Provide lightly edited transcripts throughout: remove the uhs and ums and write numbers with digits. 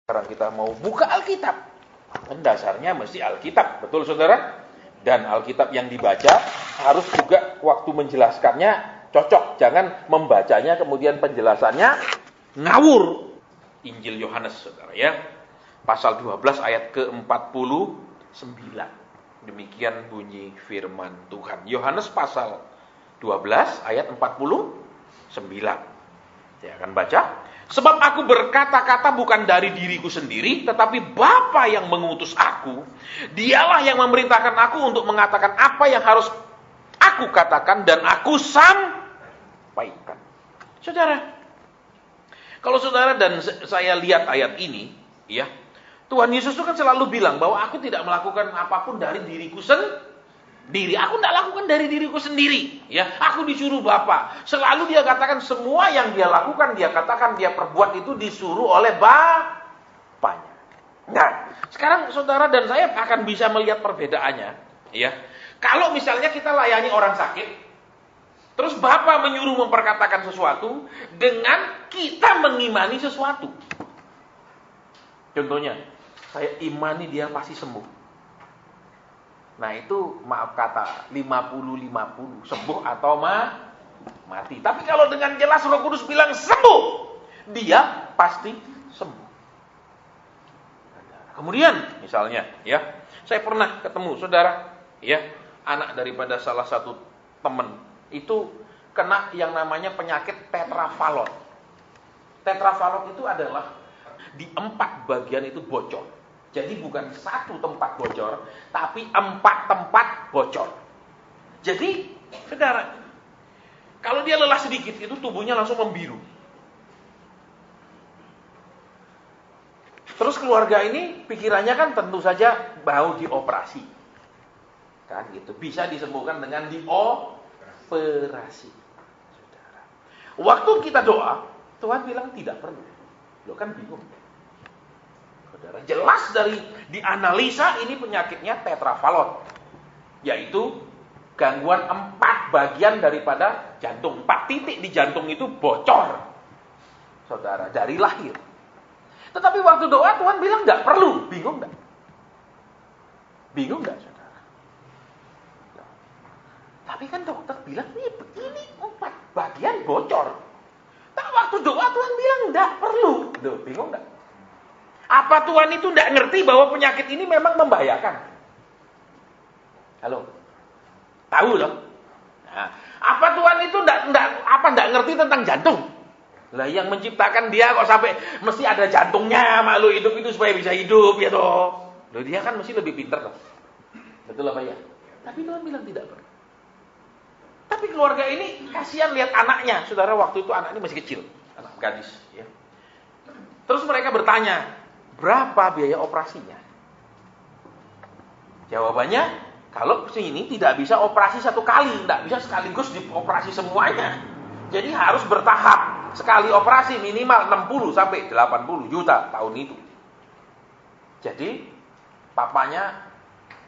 Sekarang kita mau buka Alkitab, dasarnya mesti Alkitab, betul saudara? Dan Alkitab yang dibaca harus juga waktu menjelaskannya cocok, jangan membacanya kemudian penjelasannya ngawur. Injil Yohanes saudara ya, pasal 12 ayat ke-49. Demikian bunyi firman Tuhan. Yohanes pasal 12 ayat 49. Saya akan baca. Sebab aku berkata-kata bukan dari diriku sendiri, tetapi Bapa yang mengutus aku. Dialah yang memerintahkan aku untuk mengatakan apa yang harus aku katakan dan aku sampaikan. Saudara, kalau saudara dan saya lihat ayat ini, ya, Tuhan Yesus itu kan selalu bilang bahwa aku tidak melakukan apapun dari diriku sendiri. Aku tidak lakukan dari diriku sendiri, ya. Aku disuruh Bapa. Selalu dia katakan semua yang dia lakukan, dia katakan, dia perbuat itu disuruh oleh Bapanya. Nah, sekarang saudara dan saya akan bisa melihat perbedaannya, ya. Kalau misalnya kita layani orang sakit, terus Bapa menyuruh memperkatakan sesuatu dengan kita mengimani sesuatu. Contohnya, saya imani dia pasti sembuh. Nah itu maaf kata 50-50, sembuh atau mati. Tapi kalau dengan jelas Roh Kudus bilang sembuh, dia pasti sembuh. Kemudian misalnya ya, saya pernah ketemu saudara ya, anak daripada salah satu teman itu kena yang namanya penyakit tetrafalon. Tetrafalon itu adalah di 4 bagian itu bocor. Jadi bukan 1 tempat bocor, tapi 4 tempat bocor. Jadi, saudara, kalau dia lelah sedikit, itu tubuhnya langsung membiru. Terus keluarga ini, pikirannya kan tentu saja mau dioperasi. Kan gitu, bisa disembuhkan dengan dioperasi. Saudara. Waktu kita doa, Tuhan bilang tidak perlu. Lo kan bingung. Saudara, jelas dari dianalisa ini penyakitnya tetrafalon, yaitu gangguan 4 bagian daripada jantung. 4 titik di jantung itu bocor, saudara, dari lahir. Tetapi waktu doa Tuhan bilang tidak perlu. Bingung enggak? Bingung enggak, saudara? Tapi kan dokter bilang ini 4 bagian bocor. Tapi waktu doa Tuhan bilang tidak perlu. Loh, bingung enggak? Apa Tuhan itu tidak ngerti bahwa penyakit ini memang membahayakan? Halo? Tahu dong? Nah, apa Tuhan itu tidak ngerti tentang jantung? Lah yang menciptakan dia kok sampai mesti ada jantungnya makhluk hidup itu supaya bisa hidup ya toh. Loh dia kan mesti lebih pintar loh. Betul apa ya? Tapi Tuhan bilang tidak perlu. Tapi keluarga ini kasihan lihat anaknya. Saudara, waktu itu anak ini masih kecil, anak gadis ya. Terus mereka bertanya, berapa biaya operasinya? Jawabannya, kalau sini tidak bisa operasi 1 kali, tidak bisa sekaligus dioperasi semuanya. Jadi harus bertahap. Sekali operasi minimal 60 sampai 80 juta tahun itu. Jadi papanya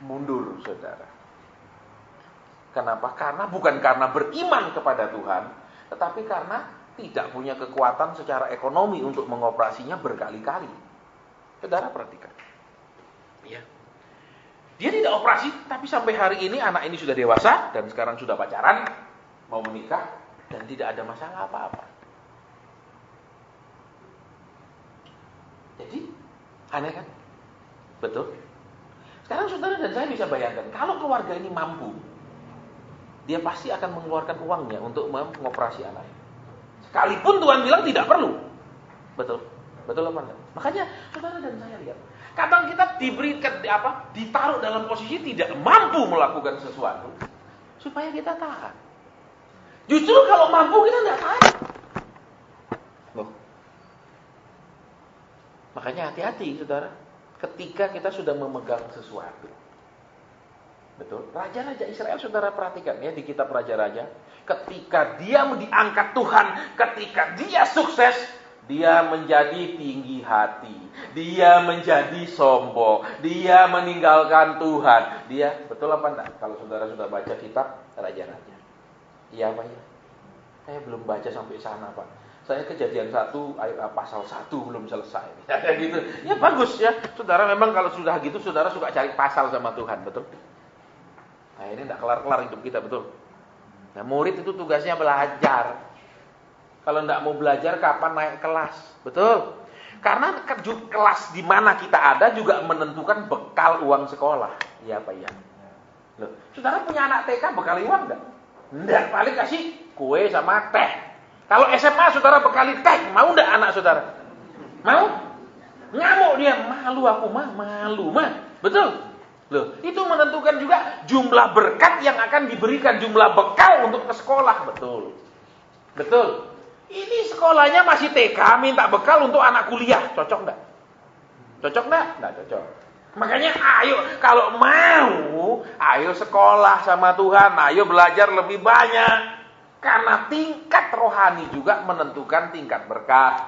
mundur, saudara. Kenapa? Karena bukan karena beriman kepada Tuhan, tetapi karena tidak punya kekuatan secara ekonomi untuk mengoperasinya berkali-kali. Saudara perhatikan. Ya. Dia tidak operasi, tapi sampai hari ini anak ini sudah dewasa dan sekarang sudah pacaran, mau menikah dan tidak ada masalah apa-apa. Jadi aneh kan? Betul. Sekarang saudara dan saya bisa bayangkan, kalau keluarga ini mampu, dia pasti akan mengeluarkan uangnya untuk mengoperasi anaknya. Sekalipun Tuhan bilang tidak perlu. Betul. Betul apa enggak? Makanya saudara dan saya lihat, kadang kita ditaruh dalam posisi tidak mampu melakukan sesuatu supaya kita taat. Justru kalau mampu kita tidak taat. Loh. Makanya hati-hati saudara, ketika kita sudah memegang sesuatu. Betul. Raja-raja Israel saudara perhatikan ya di kitab Raja-Raja, ketika dia diangkat Tuhan, ketika dia sukses, dia menjadi tinggi hati, dia menjadi sombong, dia meninggalkan Tuhan. Dia, betul apa enggak? Kalau saudara sudah baca kitab Raja-Raja. Iya Pak ya? Saya belum baca sampai sana Pak. Saya Kejadian 1 ayat pasal 1 belum selesai. Ya kayak gitu. Ya bagus ya. Saudara memang kalau sudah gitu saudara suka cari pasal sama Tuhan, betul? Nah, ini enggak kelar-kelar hidup kita, betul? Nah, murid itu tugasnya belajar. Kalau enggak mau belajar kapan naik kelas? Betul? Karena kelas di mana kita ada juga menentukan bekal uang sekolah. Iya apa iya? Loh, saudara punya anak TK bekal uang enggak? Enggak, paling kasih kue sama teh. Kalau SMA saudara bekali teh, mau enggak anak saudara? Mau? Ngamuk dia, malu aku mah, malu mah. Betul? Loh, itu menentukan juga jumlah berkat yang akan diberikan, jumlah bekal untuk ke sekolah, betul. Betul. Ini sekolahnya masih TK, minta bekal untuk anak kuliah, cocok enggak? Cocok enggak? Enggak cocok. Makanya ayo, kalau mau, ayo sekolah sama Tuhan, ayo belajar lebih banyak. Karena tingkat rohani juga menentukan tingkat berkat.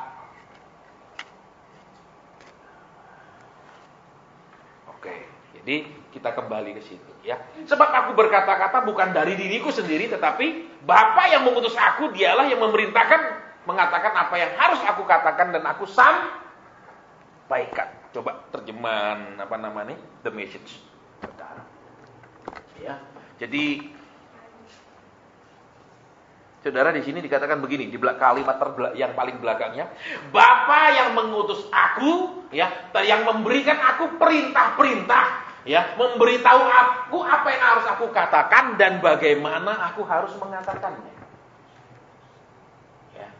Oke, jadi kita kembali ke situ ya. Sebab aku berkata-kata bukan dari diriku sendiri, tetapi Bapa yang mengutus aku, dialah yang memerintahkan, mengatakan apa yang harus aku katakan dan aku sampaikan. Coba terjemahan apa namanya? The Message. Ya. Jadi saudara di sini dikatakan begini di kalimat yang paling belakangnya, Bapa yang mengutus aku, ya, yang memberikan aku perintah-perintah, ya, memberitahu aku apa yang harus aku katakan dan bagaimana aku harus mengatakannya. Ya.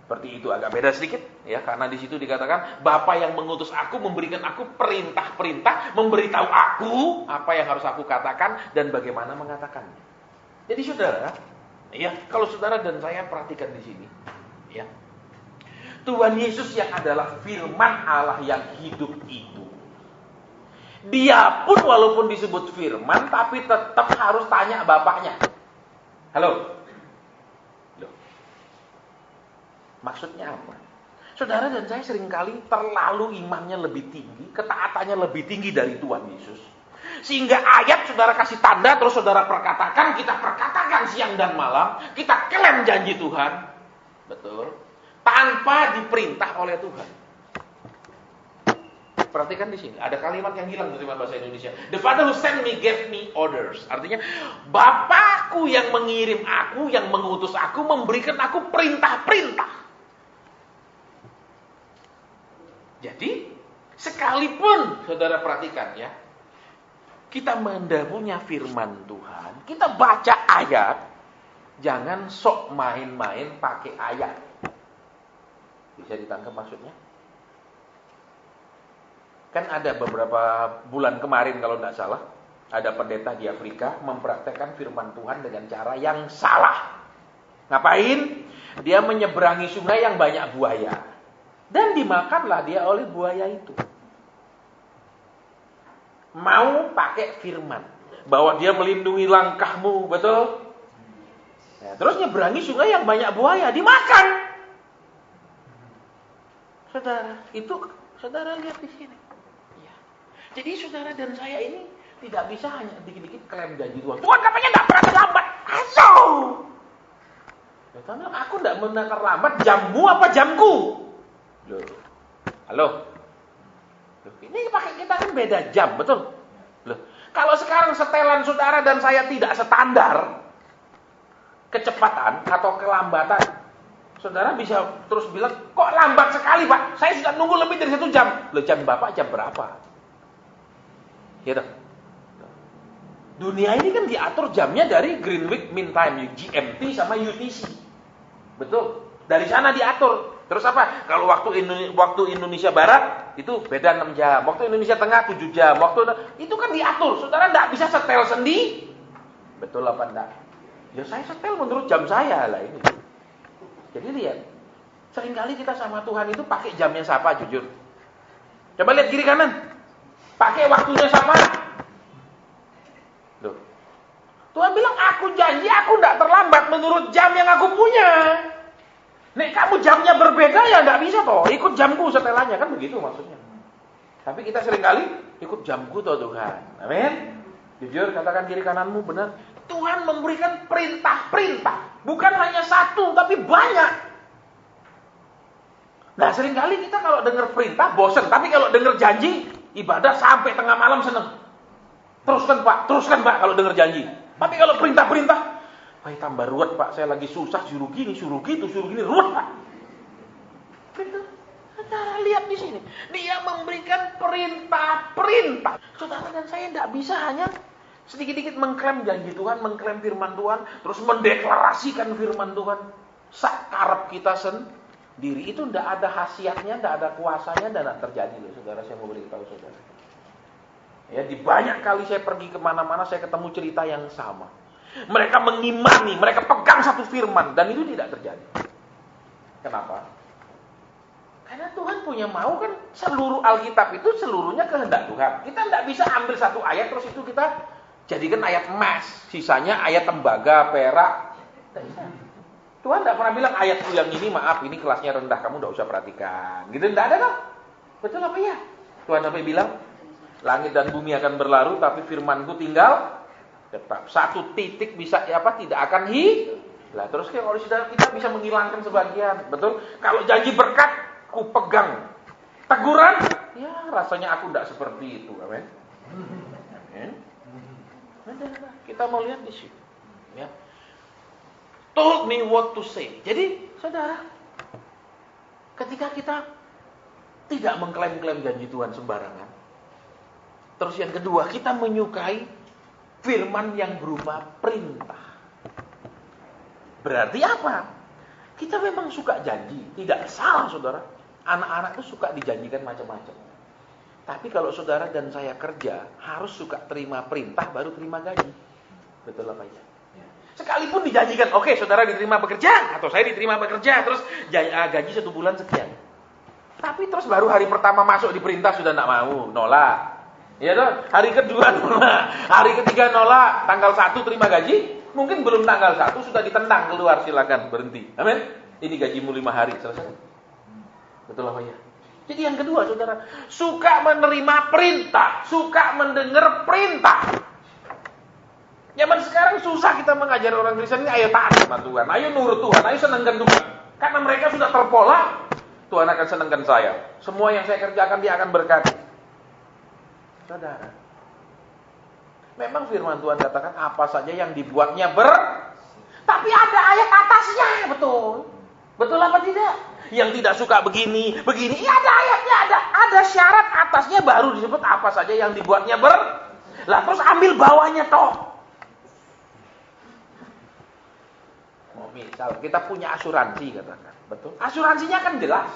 Seperti itu, agak beda sedikit, ya, karena di situ dikatakan Bapa yang mengutus aku memberikan aku perintah-perintah, memberitahu aku apa yang harus aku katakan dan bagaimana mengatakannya. Jadi saudara, ya, kalau saudara dan saya perhatikan di sini, ya, Tuhan Yesus yang adalah firman Allah yang hidup itu, dia pun walaupun disebut firman, tapi tetap harus tanya Bapaknya. Halo? Loh. Maksudnya apa? Saudara dan saya seringkali terlalu imannya lebih tinggi, ketaatannya lebih tinggi dari Tuhan Yesus. Sehingga ayat saudara kasih tanda, terus saudara perkatakan, kita perkatakan siang dan malam, kita klaim janji Tuhan, betul, tanpa diperintah oleh Tuhan. Perhatikan di sini, ada kalimat yang hilang dari bahasa Indonesia. The Father who sent me gave me orders. Artinya, Bapakku yang mengirim aku, yang mengutus aku, memberikan aku perintah-perintah. Jadi, sekalipun saudara perhatikan ya, kita punya firman Tuhan, kita baca ayat, jangan sok main-main pakai ayat. Bisa ditangkap maksudnya? Kan ada beberapa bulan kemarin kalau tidak salah, ada pendeta di Afrika mempraktekkan firman Tuhan dengan cara yang salah. Ngapain? Dia menyeberangi sungai yang banyak buaya. Dan dimakanlah dia oleh buaya itu. Mau pakai firman bahwa dia melindungi langkahmu, betul? Nah, terus nyeberangi sungai yang banyak buaya, dimakan. Saudara, itu saudara lihat di sini. Ya. Jadi saudara dan saya ini tidak bisa hanya dikit-dikit klaim janji Tuhan. Tuhan katanya nggak pernah terlambat. Aso. Ya, karena aku nggak pernah terlambat. Jammu apa jamku? Loh. Halo. Ini pakai kita kan beda jam, betul? Loh, kalau sekarang setelan saudara dan saya tidak standar kecepatan atau kelambatan, saudara bisa terus bilang, kok lambat sekali Pak? Saya sudah nunggu lebih dari 1 jam. Loh, jam Bapak jam berapa? Gitu. Dunia ini kan diatur jamnya dari Greenwich Mean Time, GMT sama UTC. Betul? Dari sana diatur. Terus apa? Kalau waktu Indonesia Barat itu beda 6 jam. Waktu Indonesia Tengah 7 jam. Itu kan diatur. Saudara enggak bisa setel sendiri. Betul apa enggak? Ya saya setel menurut jam saya lah ini. Jadi lihat. Seringkali kita sama Tuhan itu pakai jamnya siapa jujur. Coba lihat kiri kanan. Pakai waktunya siapa? Loh. Tuhan bilang aku janji aku enggak terlambat menurut jam yang aku punya. Nek kamu jamnya berbeda ya nggak bisa toh, ikut jamku setelannya kan begitu maksudnya. Tapi kita seringkali ikut jamku toh Tuhan. Amin. Jujur katakan kiri kananmu benar. Tuhan memberikan perintah-perintah, bukan hanya 1 tapi banyak. Nah, seringkali kita kalau dengar perintah bosen, tapi kalau dengar janji, ibadah sampai tengah malam seneng. Teruskan Pak kalau dengar janji. Tapi kalau perintah-perintah, wah tambah ruwet Pak, saya lagi susah, suruh gini, suruh gitu, suruh gini, ruwet Pak. Betul. Saudara lihat di sini, dia memberikan perintah-perintah. Saudara dan saya tidak bisa hanya sedikit-sedikit mengklaim janji Tuhan, mengklaim firman Tuhan, terus mendeklarasikan firman Tuhan. Sakarep kita sendiri itu tidak ada khasiatnya, tidak ada kuasanya, dan tidak terjadi loh, saudara. Saya mau beritahu saudara. Ya, di banyak kali saya pergi kemana-mana, saya ketemu cerita yang sama. Mereka mengimani, mereka pegang satu firman, dan itu tidak terjadi. Kenapa? Karena Tuhan punya mau kan, seluruh Alkitab itu seluruhnya kehendak Tuhan. Kita tidak bisa ambil satu ayat terus itu kita jadikan ayat emas, sisanya ayat tembaga, perak. Tuhan tidak pernah bilang ayatku yang ini maaf, ini kelasnya rendah, kamu tidak usah perhatikan. Gitu tidak ada kan? Betul apa ya? Tuhan sampai bilang, langit dan bumi akan berlalu, tapi firmanku tinggal tetap. Satu titik bisa tidak akan hilang. Terus kalau kita bisa menghilangkan sebagian, betul? Kalau janji berkat, ku pegang. Teguran, ya rasanya aku tidak seperti itu, amin. Kita mau lihat di sini. Ya. Told me what to say. Jadi, saudara, ketika kita tidak mengklaim-klaim janji Tuhan sembarangan, terus yang kedua, kita menyukai firman yang berupa perintah. Berarti apa? Kita memang suka janji. Tidak salah, saudara. Anak-anak itu suka dijanjikan macam-macam. Tapi kalau saudara dan saya kerja, harus suka terima perintah, baru terima gaji. Betul apa ya? Sekalipun dijanjikan, oke, saudara diterima bekerja, atau saya diterima bekerja, terus gaji 1 bulan sekian. Tapi terus baru hari pertama masuk di perintah sudah tidak mau, nolak. Ya toh, hari kedua nolak, hari ketiga nolak, tanggal 1 terima gaji, mungkin belum tanggal 1 sudah ditendang keluar, silakan berhenti. Amin. Ini gajimu 5 hari, selesai. Betul apa ya? Jadi yang kedua, saudara, suka menerima perintah, suka mendengar perintah. Zaman sekarang susah kita mengajar orang Kristen ini, ayo taat sama Tuhan, ayo nurut Tuhan, ayo senangkan Tuhan. Karena mereka sudah terpola, Tuhan akan senangkan saya. Semua yang saya kerjakan dia akan berkati. Saudara, memang firman Tuhan katakan apa saja yang dibuatnya tapi ada ayat atasnya, betul. Betul apa tidak? Yang tidak suka begini, iya ada ayatnya, ada syarat atasnya baru disebut apa saja yang dibuatnya Lah terus ambil bawahnya toh. Misal kita punya asuransi katakan, betul? Asuransinya kan jelas.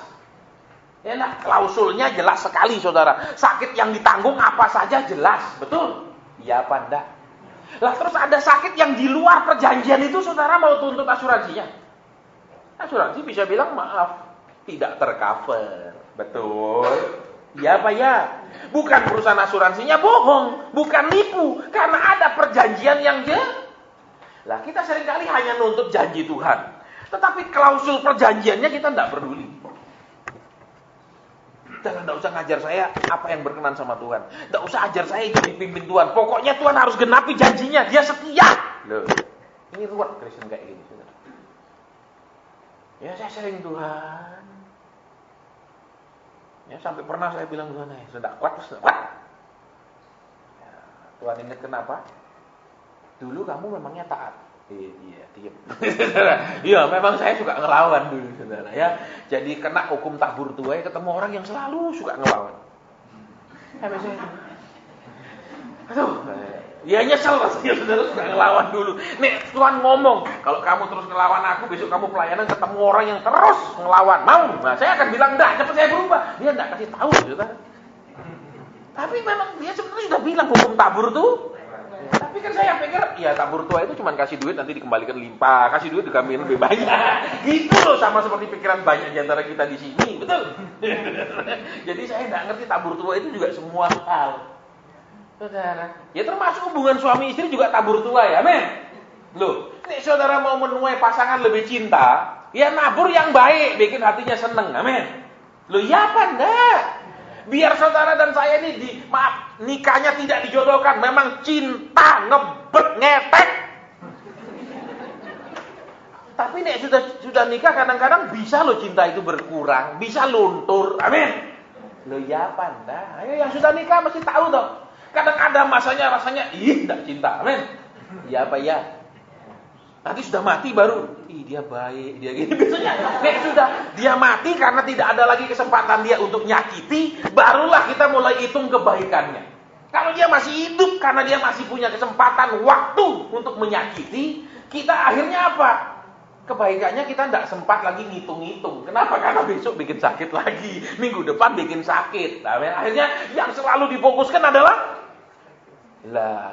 Ya, nah, klausulnya jelas sekali, saudara. Sakit yang ditanggung apa saja jelas, betul? Iya apa enggak? Lah terus ada sakit yang di luar perjanjian itu, saudara mau tuntut asuransinya? Asuransi bisa bilang maaf, tidak tercover, betul? Iya apa ya? Bukan perusahaan asuransinya bohong, bukan nipu, karena ada perjanjian yang Lah kita seringkali hanya nuntut janji Tuhan, tetapi klausul perjanjiannya kita tidak peduli. Jangan, tidak usah ngajar saya apa yang berkenan sama Tuhan. Tidak usah ajar saya itu dipimpin Tuhan. Pokoknya Tuhan harus genapi janjinya. Dia setia. Loh, ini ruwet Kristen kayak gini. Ya saya sering Tuhan. Ya sampai pernah saya bilang Tuhan, sudah kuat. Ya, Tuhan ingat kenapa? Dulu kamu memangnya taat. Iya, diam. Iya, memang saya suka ngelawan dulu, saudara. Ya, jadi kena hukum tabur tuai, ketemu orang yang selalu suka ngelawan. Aduh, ya nyesel rasanya, saudara, suka ngelawan dulu. Nih, Tuhan ngomong, kalau kamu terus ngelawan aku, besok kamu pelayanan ketemu orang yang terus ngelawan. Mau? Nah, saya akan bilang, enggak, cepat saya berubah. Dia enggak kasih tahu, saudara. Tapi memang dia sebenarnya sudah bilang hukum tabur tuh. Tapi kan saya pikir, ya tabur tua itu cuma kasih duit nanti dikembalikan limpah, kasih duit dikembalikan lebih banyak. Gitu loh, sama seperti pikiran banyak di antara kita di sini, betul? Jadi saya tidak ngerti tabur tua itu juga semua hal. Saudara, ya termasuk hubungan suami istri juga tabur tua ya, men. Loh, ini saudara mau menuai pasangan lebih cinta, ya nabur yang baik, bikin hatinya seneng, amin. Loh, ya apa enggak? Biar saudara dan saya ini nikahnya tidak dijodohkan, memang cinta ngebet ngetek. Tapi nek sudah nikah kadang-kadang bisa loh cinta itu berkurang, bisa luntur. Amin. Loh ya apa enggak? Ayo yang sudah nikah mesti tahu toh. Kadang ada masanya rasanya enggak cinta. Amin. Ya apa ya? Nanti sudah mati baru, dia baik, dia gini. Biasanya nek sudah dia mati karena tidak ada lagi kesempatan dia untuk nyakiti, barulah kita mulai hitung kebaikannya. Kalau dia masih hidup karena dia masih punya kesempatan waktu untuk menyakiti, kita akhirnya apa? Kebaikannya kita tidak sempat lagi ngitung-ngitung. Kenapa? Karena besok bikin sakit lagi, minggu depan bikin sakit. Nah, akhirnya yang selalu difokuskan adalah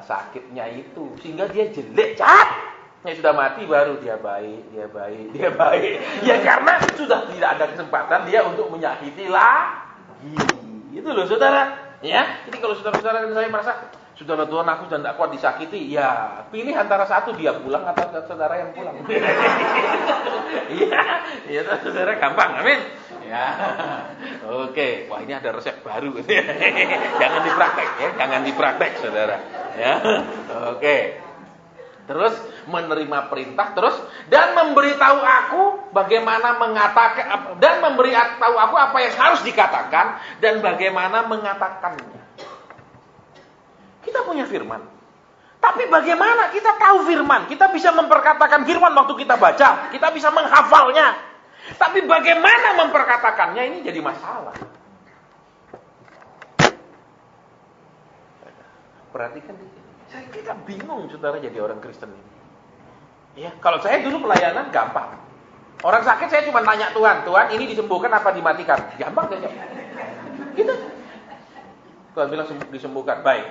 sakitnya itu, sehingga dia jelek, cat. Yang sudah mati baru dia baik. Ya karena sudah tidak ada kesempatan dia untuk menyakiti lagi. Itu loh saudara. Ya, jadi kalau saudara-saudara dan saya merasa saudara Tuhan aku sudah tidak kuat disakiti, ya pilih antara satu, dia pulang atau saudara yang pulang. Iya, saudara gampang, amin. Ya, oke. Wah ini ada resep baru. Jangan dipraktek, saudara. Ya, oke. Terus menerima perintah, terus dan memberitahu aku bagaimana mengatakan, dan memberitahu aku apa yang harus dikatakan dan bagaimana mengatakannya. Kita punya firman, tapi bagaimana kita tahu firman? Kita bisa memperkatakan firman waktu kita baca, kita bisa menghafalnya, tapi bagaimana memperkatakannya ini jadi masalah. Perhatikan di sini. Kita bingung saudara jadi orang Kristen ini. Ya, kalau saya dulu pelayanan gampang. Orang sakit saya cuma tanya Tuhan ini disembuhkan apa dimatikan? Gampang saja. Gitu. Tuhan bilang disembuhkan, baik.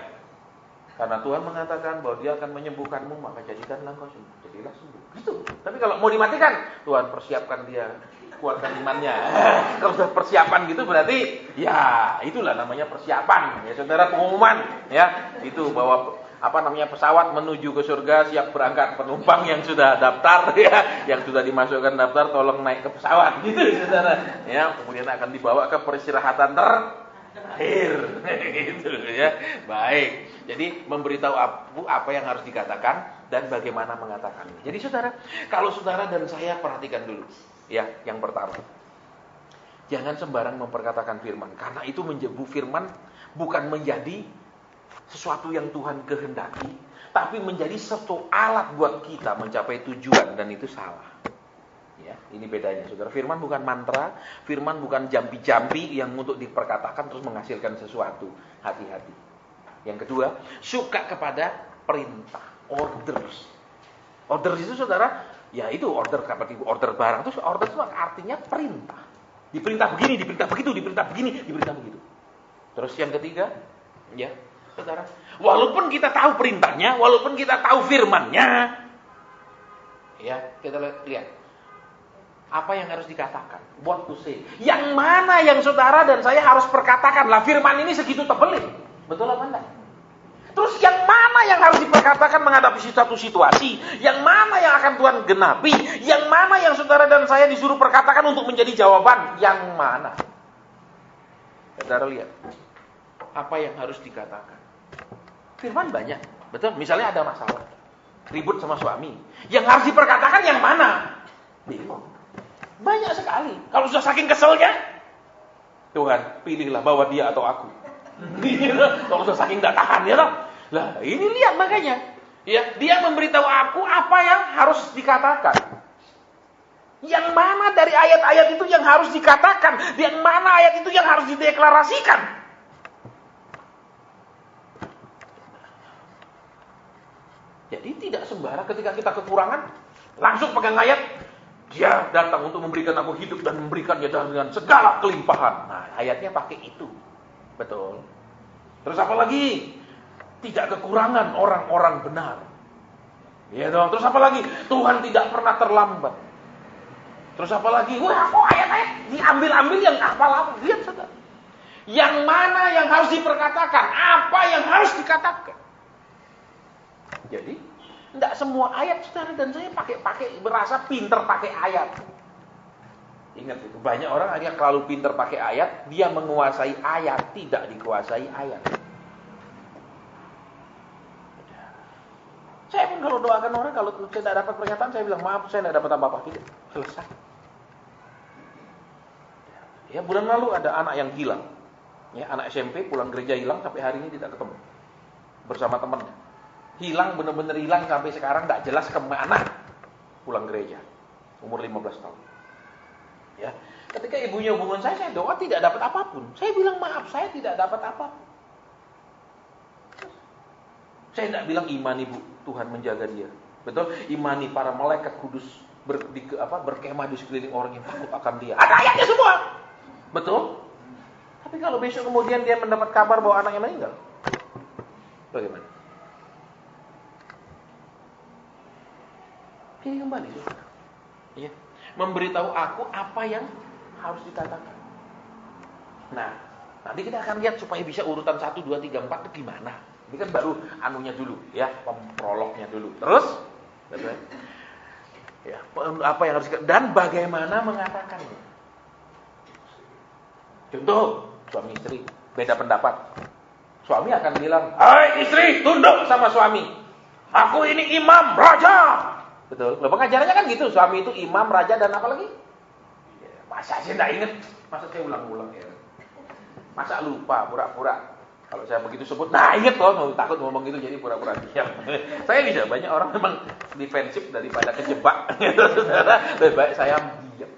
Karena Tuhan mengatakan bahwa Dia akan menyembuhkanmu, maka jadikanlah engkau sembuh. Jadilah sembuh. Gitu. Tapi kalau mau dimatikan, Tuhan persiapkan dia, kuatkan imannya. Kalau sudah persiapan gitu berarti ya itulah namanya persiapan. Ya saudara, pengumuman ya itu bahwa pesawat menuju ke surga, siap berangkat, penumpang yang sudah daftar ya, yang sudah dimasukkan daftar tolong naik ke pesawat gitu saudara. Ya, kemudian akan dibawa ke peristirahatan terakhir gitu ya. Baik. Jadi memberitahu apa yang harus dikatakan dan bagaimana mengatakannya. Jadi saudara, kalau saudara dan saya perhatikan dulu ya, yang pertama. Jangan sembarang memperkatakan firman, karena itu firman bukan menjadi sesuatu yang Tuhan kehendaki, tapi menjadi satu alat buat kita mencapai tujuan, dan itu salah. Ya, ini bedanya, saudara. Firman bukan mantra, firman bukan jampi-jampi yang untuk diperkatakan terus menghasilkan sesuatu. Hati-hati. Yang kedua, suka kepada perintah, orders. Orders itu saudara, ya itu order seperti order barang. Terus order itu artinya perintah. Diperintah begini, diperintah begitu, diperintah begini, diperintah begitu. Terus yang ketiga, ya saudara, walaupun kita tahu perintahnya, walaupun kita tahu firmannya, ya kita lihat apa yang harus dikatakan. What to say? Yang mana yang saudara dan saya harus perkatakan? Lah firman ini segitu tebelin, betul apa enggak? Terus yang mana yang harus diperkatakan menghadapi satu situasi? Yang mana yang akan Tuhan genapi? Yang mana yang saudara dan saya disuruh perkatakan untuk menjadi jawaban? Yang mana? Saudara lihat apa yang harus dikatakan. Firman banyak, betul. Misalnya ada masalah, ribut sama suami, yang harus diperkatakan yang mana? Bingung. Banyak sekali. Kalau sudah saking keselnya, Tuhan pilihlah bahwa dia atau aku. Kalau sudah saking tidak tahan ya toh. Lah ini lihat makanya, ya dia memberitahu aku apa yang harus dikatakan. Yang mana dari ayat-ayat itu yang harus dikatakan? Yang mana ayat itu yang harus dideklarasikan? Jadi tidak sembarang ketika kita kekurangan langsung pegang ayat, dia datang untuk memberikan aku hidup dan memberikannya dengan segala kelimpahan. Nah, ayatnya pakai itu. Betul. Terus apa lagi? Tidak kekurangan orang-orang benar. Ya dong. Terus apa lagi? Tuhan tidak pernah terlambat. Terus apa lagi? Wah, kok ayat-ayat diambil-ambil yang apa-apa. Lihat saudara. Yang mana yang harus diperkatakan? Apa yang harus dikatakan? Jadi, tidak semua ayat saudara dan saya pakai berasa pinter pakai ayat. Ingat itu, banyak orang akhirnya terlalu pinter pakai ayat, dia menguasai ayat, tidak dikuasai ayat. Saya pun kalau doakan orang, kalau saya tidak dapat pernyataan, saya bilang maaf, saya tidak dapat apa-apa. Gitu. Selesai. Ya, bulan lalu ada anak yang hilang. Ya, anak SMP pulang gereja hilang sampai hari ini tidak ketemu. Bersama temannya. Hilang, benar-benar hilang sampai sekarang tidak jelas kemana pulang gereja. Umur 15 tahun. Ya, ketika ibunya hubungan saya doa tidak dapat apapun. Saya bilang maaf, saya tidak dapat apapun. Saya tidak bilang imani Bu, Tuhan menjaga dia. Betul? Imani para malaikat kudus berkemah di sekeliling orang yang takut akan dia. Ada ayatnya semua. Betul? Tapi kalau besok kemudian dia mendapat kabar bahwa anaknya meninggal, bagaimana? Ini kembali, saudara. Ya. Memberitahu aku apa yang harus dikatakan. Nah, nanti kita akan lihat supaya bisa urutan 1, 2, 3, 4 itu gimana. Ini kan baru anunya dulu, ya, prolognya dulu. Terus, ya, apa yang harus dan bagaimana mengatakannya. Contoh, suami istri beda pendapat. Suami akan bilang, "Hai istri, tunduk sama suami. Aku ini imam, raja." Betul. Loh, pengajarannya kan gitu. Suami itu imam, raja, dan apa lagi? Ya, masa saya tidak ingat? Masa saya ulang-ulang ya? Masa lupa, pura-pura. Kalau saya begitu sebut, nah ingat loh, takut ngomong gitu jadi pura-pura diam. Saya bisa, banyak orang memang defensif daripada kejebak. Saudara, lebih baik saya diam.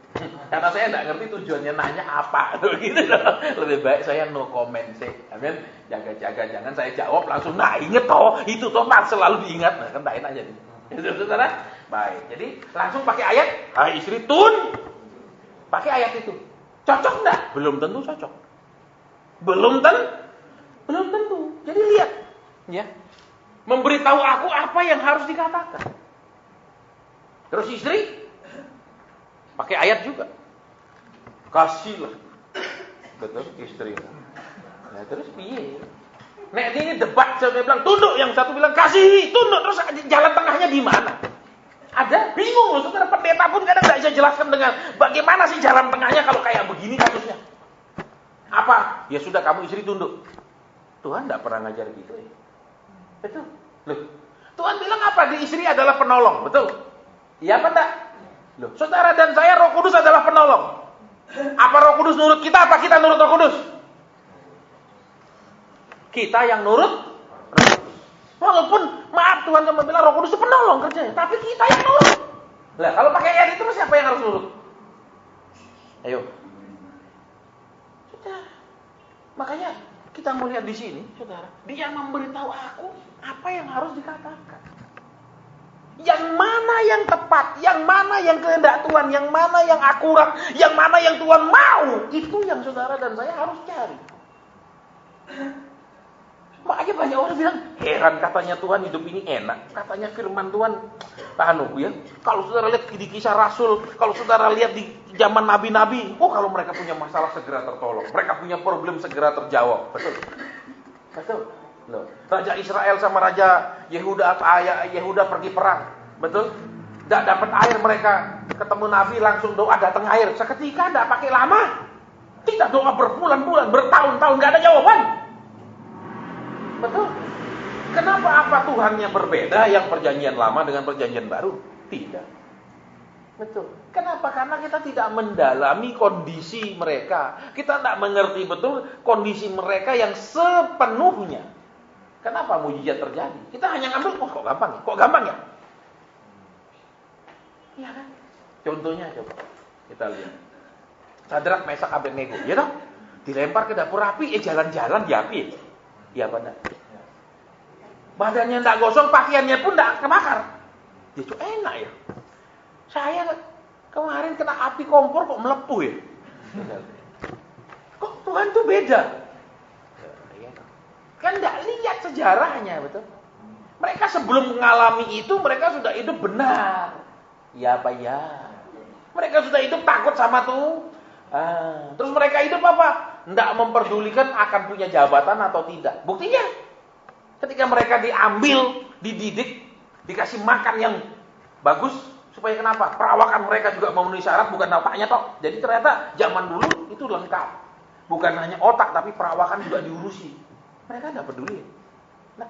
Karena saya tidak ngerti tujuannya nanya apa, gitu loh. Lebih baik saya no comment sih. Amin. Jaga-jaga, jangan saya jawab langsung. Nah ingat toh, itu toh selalu diingat. Nah kan tak enak jadi. Saudara, baik. Jadi langsung pakai ayat, "Hai istri tun." Pakai ayat itu. Cocok enggak? Belum tentu cocok. Belum tentu. Jadi lihat, ya. Memberitahu aku apa yang harus dikatakan. Terus istri pakai ayat juga. Kasihlah. Betul, istri. Nah, terus piye? Nek ini debat, saya bilang tunduk, yang satu bilang kasih, tunduk, terus jalan tengahnya di mana? Ada, bingung loh, saudara. Pendeta pun kadang tidak bisa jelaskan dengan bagaimana sih jalan tengahnya kalau kayak begini kasusnya. Apa? Ya sudah, kamu istri tunduk. Tuhan tidak pernah ngajar gitu ya. Betul. Loh, Tuhan bilang apa? Di istri adalah penolong, betul? Iya apa enggak? Loh, saudara dan saya Roh Kudus adalah penolong. Apa Roh Kudus nurut kita, apa kita nurut Roh Kudus? Kita yang nurut Roh Kudus. Walaupun maaf Tuhan cuma bilang Roh Kudus itu penolong kerjanya, tapi kita yang nurut. Lah kalau pakai ayat itu siapa yang harus nurut? Ayo. Saudara. Makanya kita mau lihat di sini, saudara. Dia memberitahu aku apa yang harus dikatakan. Yang mana yang tepat, yang mana yang kehendak Tuhan, yang mana yang akurat, yang mana yang Tuhan mau, itu yang saudara dan saya harus cari. Makanya banyak orang bilang, heran katanya Tuhan hidup ini enak, katanya firman Tuhan, ya. Kalau saudara lihat di kisah Rasul, kalau saudara lihat di zaman nabi-nabi, kalau mereka punya masalah segera tertolong, mereka punya problem segera terjawab, betul? Betul. Loh, Raja Israel sama Raja Yehuda pergi perang, betul? Tidak dapat air, mereka ketemu Nabi langsung doa datang air. Seketika tidak pakai lama, tidak doa berbulan-bulan, bertahun-tahun nggak ada jawaban. Betul? Kenapa apa Tuhannya berbeda yang perjanjian lama dengan perjanjian baru? Tidak. Betul. Kenapa? Karena kita tidak mendalami kondisi mereka. Kita tidak mengerti betul kondisi mereka yang sepenuhnya. Kenapa mujizat terjadi? Kita hanya ngambil, kok gampang ya? Kok gampang ya? Iya kan? Contohnya coba kita lihat. Sadrak, Mesak, Abednego, ya toh? Dilempar ke dapur api, jalan-jalan di api. Iya benar. Badannya tidak gosong, pakaiannya pun tidak kebakar. Itu enak ya. Saya kemarin kena api kompor kok melepuh ya. Kok Tuhan tuh beda? Kan tidak lihat sejarahnya, betul? Mereka sebelum mengalami itu, mereka sudah hidup benar. Ya apa ya? Mereka sudah hidup takut sama Tuhan. Terus mereka hidup apa? Tidak memperdulikan akan punya jabatan atau tidak. Buktinya, ketika mereka diambil, dididik, dikasih makan yang bagus, supaya kenapa? Perawakan mereka juga memenuhi syarat, bukan nampaknya toh. Jadi ternyata zaman dulu itu lengkap. Bukan hanya otak, tapi perawakan juga diurusi. Mereka tidak peduli. Nah,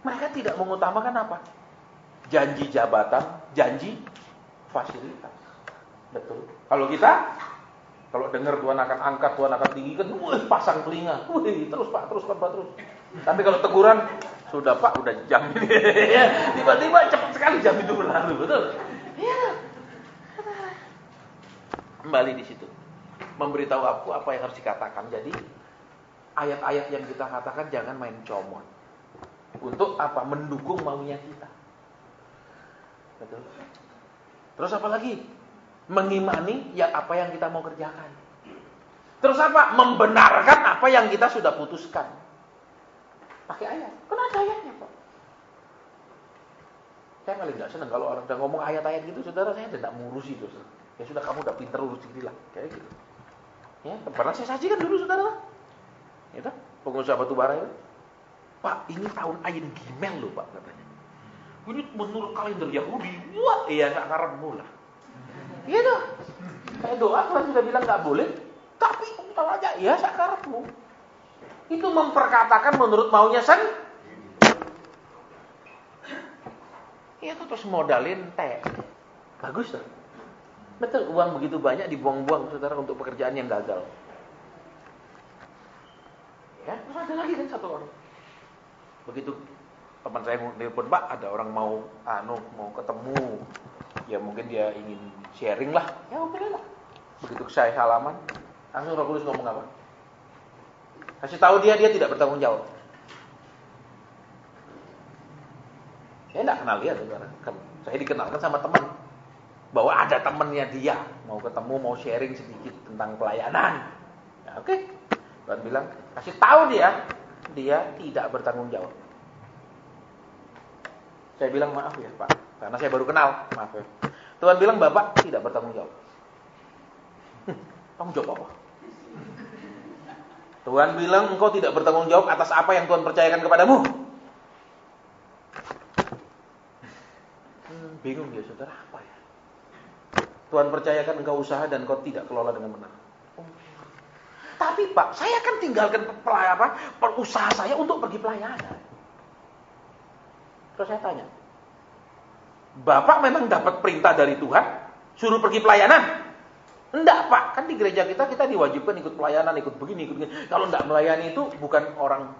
Mereka tidak mengutamakan apa? Janji jabatan, janji fasilitas. Betul. Kalau kita, kalau dengar Tuhan akan angkat, Tuhan akan tinggikan, pasang telinga. Terus Pak, terus. Tapi kalau teguran, sudah Pak, udah jam ini. Tiba-tiba cepat sekali jam itu berlalu, betul? Iya. Kembali di situ. Memberitahu aku apa yang harus dikatakan. Jadi, ayat-ayat yang kita katakan jangan main comot. Untuk apa? Mendukung maunya kita. Betul. Terus apa lagi? Mengimani ya apa yang kita mau kerjakan. Terus apa? Membenarkan apa yang kita sudah putuskan. Pakai ayat. Kan ada ayatnya, Pak. Saya paling nggak senang kalau orang udah ngomong ayat-ayat gitu, saudara, saya tidak mengurusi itu. Ya sudah, kamu udah pinter urus diri lah, kayak gitu. Ya, pernah saya sajikan dulu, saudara. Itu pengusaha batu bara itu. Pak, ini tahun ayin gimel loh, Pak, katanya. Ini menurut kalender Yahudi. Wah, iya nggak karepmu lah. Gitu. Kayak doa Tuhan sudah bilang nggak boleh, tapi tahu aja, ya sakarepmu. Itu memperkatakan menurut maunya itu terus modalin teh. Bagus tuh. Betul, uang begitu banyak dibuang-buang, saudara, untuk pekerjaan yang gagal. Ya, terus ada lagi kan satu orang. Begitu teman saya nelpon, Pak, ada orang mau ketemu. Ya mungkin dia ingin sharing lah. Ya oke lah. Begitu saya salaman, langsung Roh Kudus ngomong apa? Kasih tahu dia tidak bertanggung jawab. Saya tidak kenal dia, saudara. Saya dikenalkan sama teman bahwa ada temannya dia mau ketemu, mau sharing sedikit tentang pelayanan. Ya, oke. Tuhan bilang, kasih tahu dia tidak bertanggung jawab. Saya bilang maaf ya Pak, karena saya baru kenal, maaf ya. Tuhan bilang Bapak tidak bertanggung jawab. Tanggung jawab apa? Tuhan bilang engkau tidak bertanggung jawab atas apa yang Tuhan percayakan kepadamu. Bingung ya saudara, apa ya? Tuhan percayakan engkau usaha dan engkau tidak kelola dengan benar. Tapi Pak, saya kan tinggalkan usaha saya untuk pergi pelayanan. Terus saya tanya, Bapak memang dapat perintah dari Tuhan suruh pergi pelayanan? Enggak Pak, kan di gereja kita diwajibkan ikut pelayanan, ikut begini. Kalau enggak melayani itu bukan orang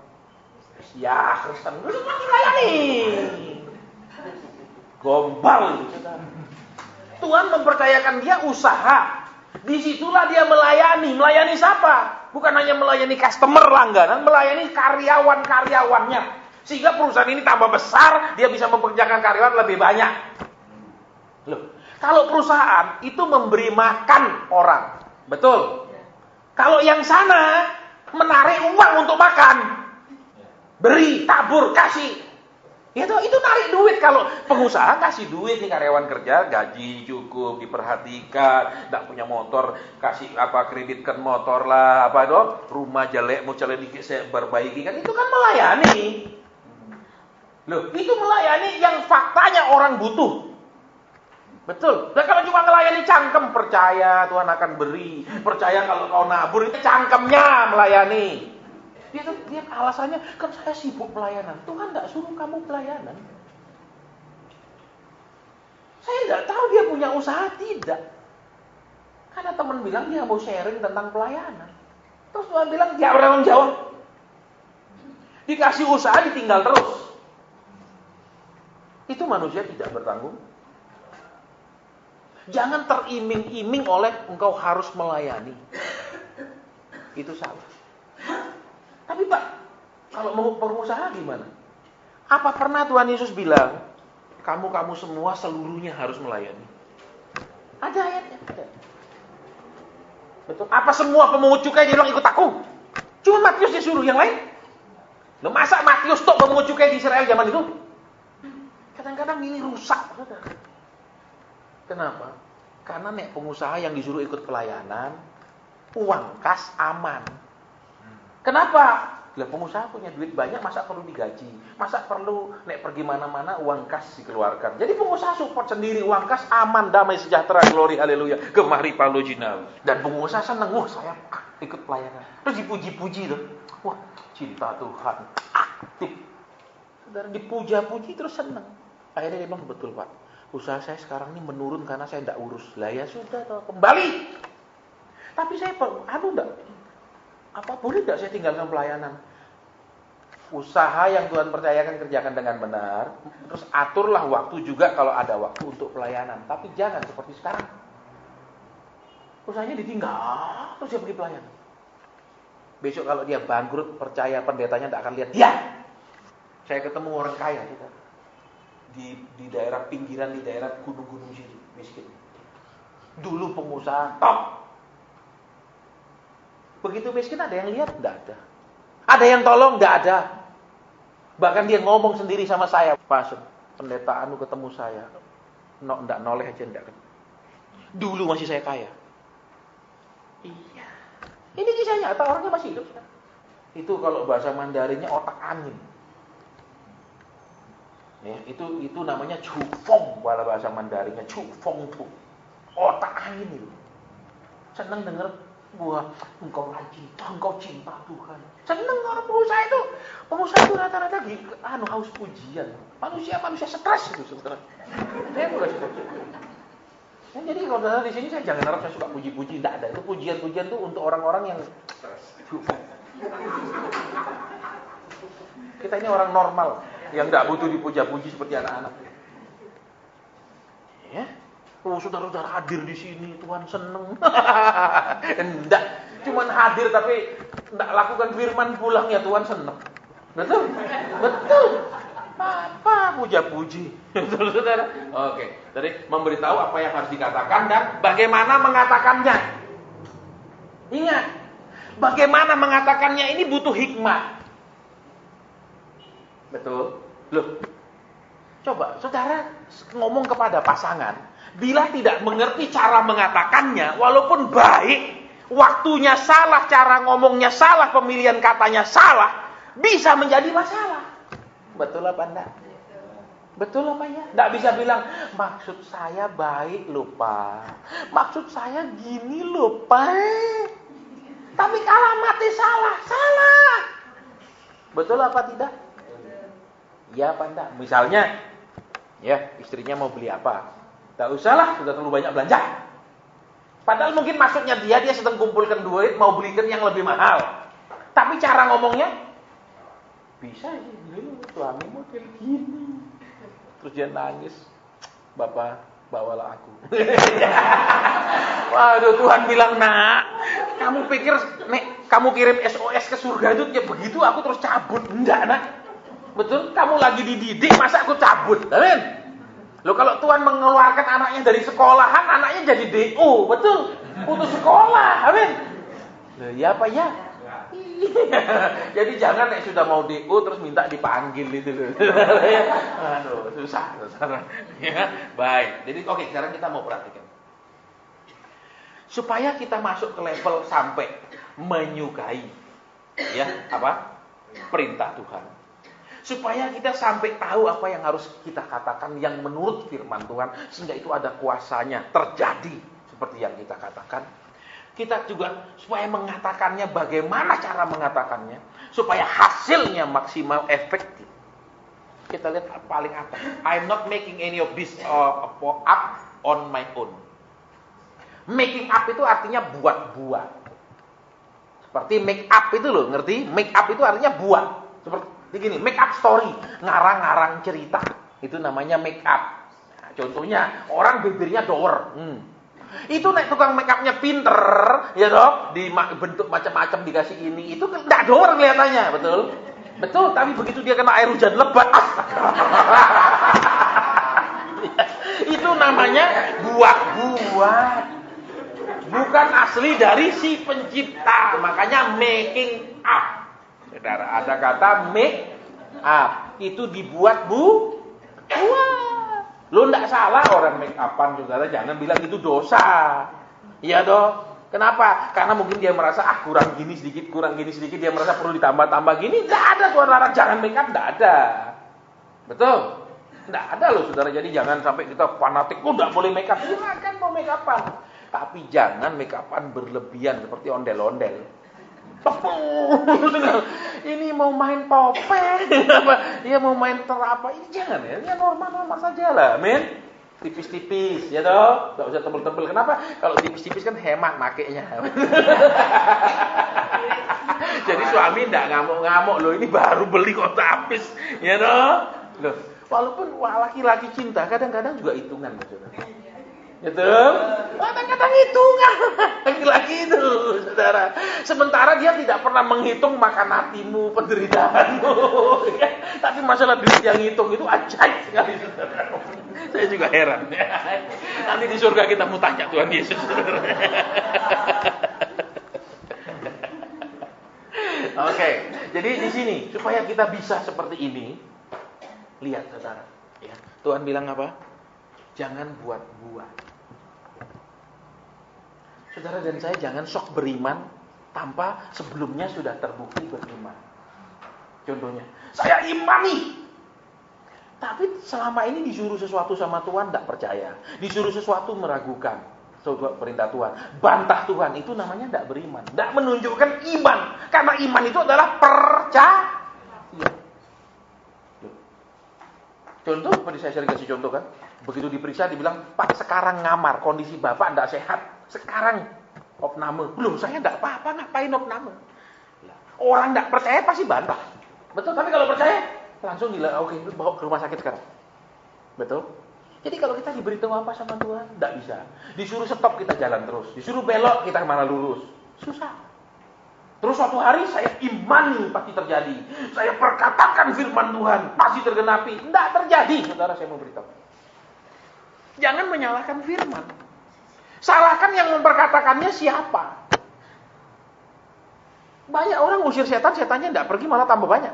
ya Kristen, itu melayani. Gombal gitu. Tuhan mempercayakan dia usaha. Disitulah dia melayani. Melayani siapa? Bukan hanya melayani customer langganan, melayani karyawan-karyawannya. Sehingga perusahaan ini tambah besar, dia bisa mempekerjakan karyawan lebih banyak. Loh, kalau perusahaan itu memberi makan orang, betul. Kalau yang sana menarik uang untuk makan, beri, tabur, kasih. Itu narik duit. Kalau pengusaha kasih duit nih, karyawan kerja, gaji cukup, diperhatikan, enggak punya motor, kasih kreditkan motor lah, rumah jelek mau dikit saya perbaiki, kan itu kan melayani. Loh, itu melayani yang faktanya orang butuh. Betul. Nah kalau cuma melayani cangkem, percaya Tuhan akan beri. Percaya kalau kau nabur, itu cangkemnya melayani. Dia alasannya, kan saya sibuk pelayanan. Tuhan tidak suruh kamu pelayanan. Saya tidak tahu dia punya usaha, tidak. Karena teman bilang dia mau sharing tentang pelayanan. Terus Tuhan bilang, dia bertanggung jawab. Dikasih usaha, ditinggal terus. Itu manusia tidak bertanggung. Jangan teriming-iming oleh engkau harus melayani. Itu salah. Tapi Pak, kalau mau pengusaha gimana? Apa pernah Tuhan Yesus bilang, kamu semua seluruhnya harus melayani? Ada ayatnya. Ada. Betul. Apa semua pemungut cukai dia bilang ikut aku? Cuma Matius disuruh, yang lain? Loh, masa Matius tok pemungut cukai di Israel zaman itu? Kadang-kadang ini rusak. Kenapa? Karena nek pengusaha yang disuruh ikut pelayanan, uang kas aman. Kenapa? Lah pengusaha punya duit banyak, masa perlu digaji? Masa perlu nek pergi mana-mana uang kas dikeluarkan? Jadi pengusaha support sendiri, uang kas aman, damai, sejahtera, glory, haleluya, gemari palojinal. Dan pengusaha seneng, wah saya ikut pelayanan. Terus dipuji-puji tuh. Wah, cinta Tuhan aktif. Saudara dipuja-puji terus senang. Akhirnya dia bilang, betul Pak, usaha saya sekarang ini menurun karena saya tidak urus. Lah ya sudah, toh, kembali. Tapi saya enggak. Boleh enggak saya tinggalkan pelayanan? Usaha yang Tuhan percayakan kerjakan dengan benar. Terus aturlah waktu juga kalau ada waktu untuk pelayanan. Tapi jangan seperti sekarang. Usahanya ditinggal, terus dia pergi pelayanan. Besok kalau dia bangkrut, percaya pendetanya tidak akan lihat dia. Saya ketemu orang kaya gitu. Di daerah pinggiran, di daerah gunung-gunung situ, miskin. Dulu pengusaha top. Begitu miskin ada yang lihat? Tidak ada. Ada yang tolong? Tidak ada. Bahkan dia ngomong sendiri sama saya, Pak, pendeta anu ketemu saya. Tidak noleh aja tidak. Dulu masih saya kaya. Iya. Ini kisah nyata, orangnya masih hidup. Itu kalau bahasa Mandarinnya otak angin. Ya, itu namanya cufong kalau bahasa Mandarinnya, cufong tuh. Otak angin itu. Senang dengar, wah, engkau rajin, engkau cinta Tuhan. Senang orang pengusaha itu. Pengusaha itu rata-rata haus pujian. Manusia stres itu sebenarnya. Saya mulai stres. Ya, jadi kalau di sini saya jangan harap saya suka puji-puji, tidak ada. Itu pujian-pujian itu untuk orang-orang yang cufong. Kita ini orang normal yang tidak butuh dipuja-puji seperti anak-anak. Ya, saudara-saudara hadir di sini, Tuhan seneng. Enggak, cuman hadir tapi enggak lakukan firman pulang ya Tuhan seneng. Betul, betul. Apa puja-puji, betul saudara? Oke, jadi memberitahu apa yang harus dikatakan dan bagaimana mengatakannya. Ingat, bagaimana mengatakannya ini butuh hikmah. Betul. Loh, coba saudara ngomong kepada pasangan, bila tidak mengerti cara mengatakannya, walaupun baik, waktunya salah, cara ngomongnya salah, pemilihan katanya salah, bisa menjadi masalah. Betul apa enggak? Betul apa ya? Enggak bisa bilang, maksud saya baik loh Pak, maksud saya gini loh Pak, tapi alamatnya salah. Betul apa tidak? Ya apa enggak? Misalnya, ya istrinya mau beli apa? Tak usahlah, sudah terlalu banyak belanja. Padahal mungkin maksudnya dia sedang kumpulkan duit, mau belikan yang lebih mahal. Tapi cara ngomongnya, bisa sih, suami model gini. Terus dia nangis, Bapak bawalah aku. Waduh, Tuhan bilang, nak, kamu pikir kamu kirim SOS ke surga itu ya begitu aku terus cabut? Enggak, nak. Betul, kamu lagi dididik, masa aku cabut? Amin. Loh, kalau Tuhan mengeluarkan anaknya dari sekolahan, anaknya jadi DO, betul? Putus sekolah, amin. Loh, ya apa ya? Jadi jangan sudah mau DO terus minta dipanggil itu loh. Aduh, susah. Ya, baik. Jadi oke, sekarang kita mau perhatikan. Supaya kita masuk ke level sampai menyukai ya, apa? Perintah Tuhan. Supaya kita sampai tahu apa yang harus kita katakan yang menurut firman Tuhan, sehingga itu ada kuasanya terjadi seperti yang kita katakan. Kita juga supaya mengatakannya, bagaimana cara mengatakannya supaya hasilnya maksimal efektif. Kita lihat paling atas. I'm not making any of this up on my own. Making up itu artinya buat-buat. Seperti make up itu loh, ngerti? Make up itu artinya buat. Seperti gini, make up story, ngarang-ngarang cerita. Itu namanya make up. Nah, contohnya orang bibirnya doer. Itu naik tukang make upnya pinter, ya dong, bentuk macam-macam dikasih ini, itu enggak doer kelihatannya, betul? Betul, tapi begitu dia kena air hujan lebat, itu namanya buat-buat. Bukan asli dari si pencipta, makanya making up. Saudara, ada kata make up, itu dibuat buat. Lo enggak salah orang make upan, saudara, jangan bilang itu dosa. Iya dong. Kenapa? Karena mungkin dia merasa kurang gini sedikit, dia merasa perlu ditambah-tambah gini. Enggak ada Tuhan larang jangan make up, enggak ada. Betul? Enggak ada loh saudara. Jadi jangan sampai kita fanatik, enggak boleh make up. Silakan mau make upan. Tapi jangan make upan berlebihan seperti ondel-ondel. Ini mau main topeng, ya mau main terapa, ini jangan ya, ini normal-normal saja lah, men. Tipis-tipis, ya toh, nggak usah tebel-tebel. Kenapa? Kalau tipis-tipis kan hemat makainya. Jadi suami nggak ngamuk-ngamuk loh, ini baru beli kok habis, ya toh. Loh, walaupun laki-laki cinta kadang-kadang juga hitungan, saudara. Gitu? Kadang-kadang hitungan laki-laki itu, saudara. Sementara dia tidak pernah menghitung makan hatimu, penderitaanmu. Tapi masalah duit yang hitung itu ajaib sekali, saudara. Saya juga heran. Nanti di surga kita mau tanya Tuhan Yesus. Oke, jadi di sini supaya kita bisa seperti ini, lihat saudara, ya. Tuhan bilang apa? Jangan buat-buat. Saudara dan saya jangan sok beriman tanpa sebelumnya sudah terbukti beriman. Contohnya, saya imani, tapi selama ini disuruh sesuatu sama Tuhan tidak percaya, disuruh sesuatu meragukan perintah Tuhan, bantah Tuhan, itu namanya tidak beriman, tidak menunjukkan iman, karena iman itu adalah percaya. Contoh, seperti saya sering kasih contoh kan, begitu diperiksa dibilang, Pak sekarang ngamar, kondisi Bapak tidak sehat, sekarang opname. Belum, saya tidak apa-apa, ngapain opname? Orang tidak percaya pasti bantah, betul. Tapi kalau percaya, langsung oke, bawa ke rumah sakit sekarang, betul. Jadi kalau kita diberitahu apa sama Tuhan, tidak bisa. Disuruh stop kita jalan terus, disuruh belok kita kemana lurus, susah. Terus suatu hari saya imani pasti terjadi. Saya perkatakan firman Tuhan pasti tergenapi. Tidak terjadi, saudara, saya mau beritahu. Jangan menyalahkan firman. Salahkan yang memperkatakannya siapa. Banyak orang usir setan, setannya tidak pergi malah tambah banyak.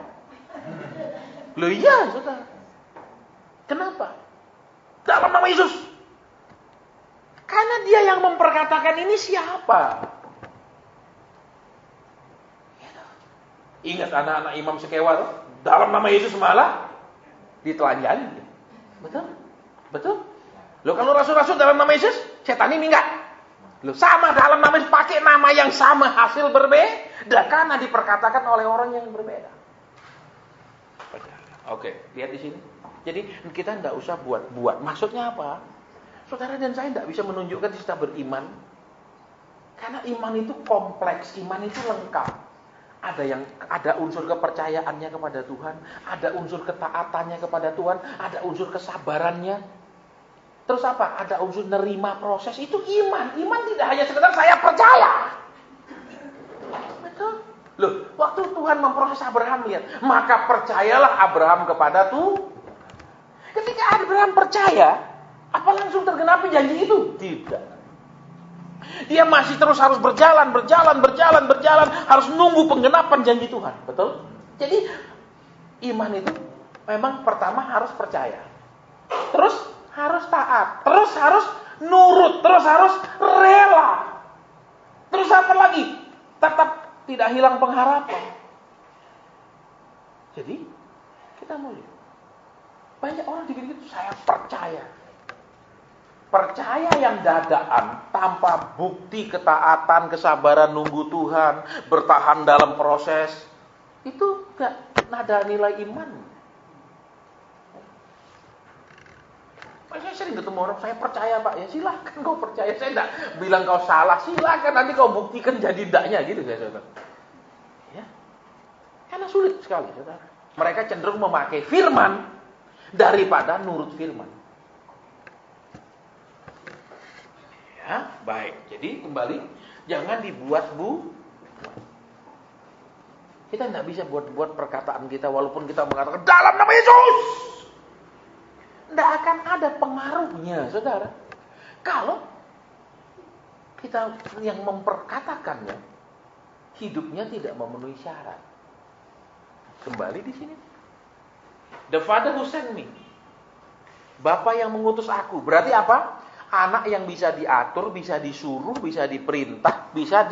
Loh iya, saudara. Kenapa? Dalam nama Yesus. Karena dia yang memperkatakan ini siapa? Ingat anak-anak imam sekewa tuh, dalam nama Yesus malah ditelanjangi. Betul? Betul? Loh kalau rasul-rasul dalam nama Yesus, setan ini enggak. Loh sama dalam nama Yesus, pakai nama yang sama, hasil berbeda karena diperkatakan oleh orang yang berbeda. Oke, lihat di sini. Jadi kita tidak usah buat-buat. Maksudnya apa? Saudara dan saya tidak bisa menunjukkan kita beriman. Karena iman itu kompleks, iman itu lengkap. Ada unsur kepercayaannya kepada Tuhan, ada unsur ketaatannya kepada Tuhan, ada unsur kesabarannya. Terus apa? Ada unsur nerima proses, itu iman. Iman tidak hanya sekedar saya percaya. Betul? Loh, waktu Tuhan memproses Abraham, lihat, maka percayalah Abraham kepada Tuhan. Ketika Abraham percaya, apa langsung tergenapi janji itu? Tidak. Dia masih terus harus berjalan, harus nunggu penggenapan janji Tuhan. Betul? Jadi iman itu memang pertama harus percaya, terus harus taat, terus harus nurut, terus harus rela, terus apa lagi? Tetap tidak hilang pengharapan. Jadi kita mau lihat, banyak orang dikit-dikit saya percaya. Percaya yang dadaan, tanpa bukti ketaatan, kesabaran nunggu Tuhan, bertahan dalam proses, itu gak ada nilai iman. Saya sering ketemu orang, saya percaya Pak, ya silakan kau percaya, saya tidak bilang kau salah, silakan nanti kau buktikan jadi ndaknya, gitu ya saudara. Ya, karena sulit sekali saudara. Mereka cenderung memakai firman daripada nurut firman. Ya, baik. Jadi kembali, jangan dibuat-buat. Kita tidak bisa buat-buat perkataan kita walaupun kita mengatakan dalam nama Yesus. Tidak akan ada pengaruhnya, saudara. Kalau kita yang memperkatakannya hidupnya tidak memenuhi syarat. Kembali di sini. The Father who sent me. Bapa yang mengutus aku. Berarti apa? Anak yang bisa diatur, bisa disuruh, bisa diperintah, bisa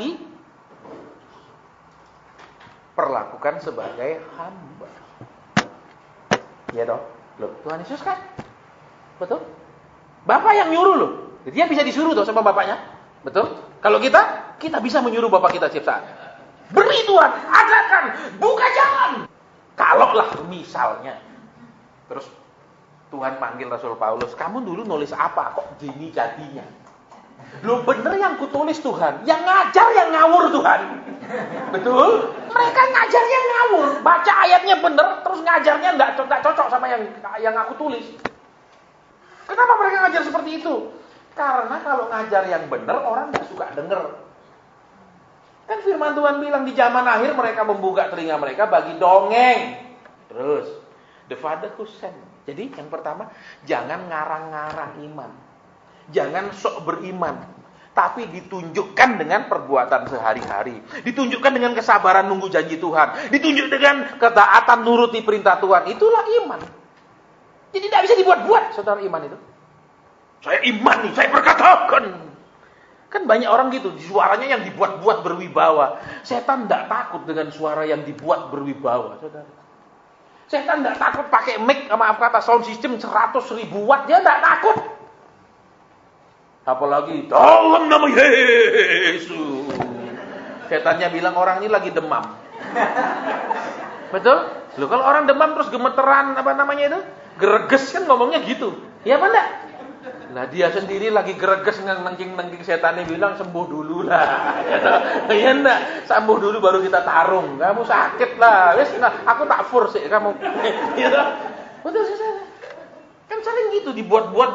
diperlakukan sebagai hamba. Ya dong? Loh, Tuhan Yesus kan? Betul? Bapak yang nyuruh loh. Dia bisa disuruh tuh sama bapaknya. Betul? Kalau kita bisa menyuruh bapak kita setiap saat. Beri Tuhan, ajarkan, buka jalan. Kalaulah misalnya, terus Tuhan panggil Rasul Paulus, kamu dulu nulis apa kok gini jadinya? Lu bener yang kutulis Tuhan, yang ngajar yang ngawur Tuhan. Betul? Mereka ngajarnya ngawur, baca ayatnya bener, terus ngajarnya nggak cocok sama yang aku tulis. Kenapa mereka ngajar seperti itu? Karena kalau ngajar yang bener, orang nggak suka denger. Kan firman Tuhan bilang di zaman akhir mereka membuka telinga mereka bagi dongeng. Terus, the Father who sent. Jadi yang pertama, jangan ngarang-ngarang iman. Jangan sok beriman. Tapi ditunjukkan dengan perbuatan sehari-hari. Ditunjukkan dengan kesabaran nunggu janji Tuhan. Ditunjuk dengan ketaatan nuruti perintah Tuhan. Itulah iman. Jadi tidak bisa dibuat-buat, saudara, iman itu. Saya iman nih, saya berkatakan. Kan banyak orang gitu, suaranya yang dibuat-buat berwibawa. Setan tidak takut dengan suara yang dibuat berwibawa, saudara. Setan tidak takut pakai mic, maaf kata, sound system 100.000 watt, dia tidak takut. Apalagi dalam nama Yesus. Setannya bilang orang ini lagi demam. Betul? Loh, kalau orang demam terus gemeteran, apa namanya itu? Greges kan ngomongnya gitu. Iya apa enggak? Nah dia sendiri lagi greges nengking-nengking, setannya bilang sembuh dulu lah. Iya enggak? Sembuh dulu baru kita tarung. Kamu sakit lah. Wes, nah, aku tak force kamu. Gitu. Betul saudara. Kan saling gitu dibuat-buat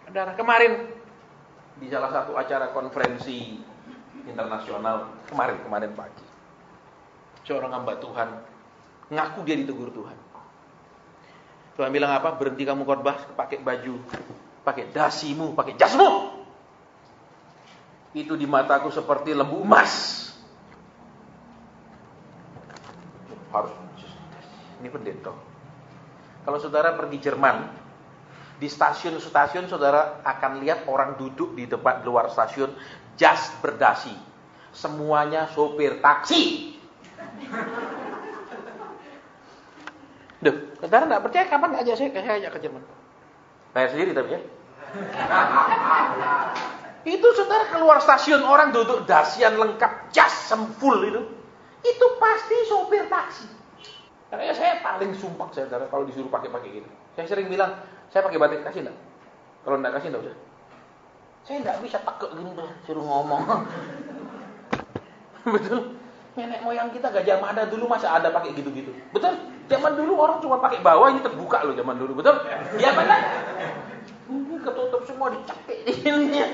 Saudara, kemarin di salah satu acara konferensi internasional kemarin pagi, seorang hamba Tuhan ngaku dia ditegur Tuhan. Tuhan bilang apa? Berhenti kamu khotbah, pakai baju, pakai dasimu, pakai jasmu. Itu di mataku seperti lembu emas. Harus ini pendeta. Kalau saudara pergi Jerman, di stasiun-stasiun saudara akan lihat orang duduk di tempat luar stasiun jas berdasi. Semuanya sopir taksi. Duh, saudara enggak percaya, kapan ajak saya ajak ke Jerman? Bayar sendiri tapi ya. Itu saudara keluar stasiun orang duduk dasian lengkap jas sempul itu. Itu pasti sopir taksi. Karena saya paling sumpah saudara kalau disuruh pakai gitu. Saya sering bilang, saya pakai batik, kasih enggak? Kalau enggak kasih enggak usah. Saya enggak bisa tekek gini tuh, suruh ngomong. Betul? Nenek moyang kita Gajah Mada dulu masa ada pakai gitu-gitu. Betul? Zaman dulu orang cuma pakai bawah, ini terbuka loh zaman dulu. Betul? Iya benar? Ini ketutup semua, dicekik di sininya.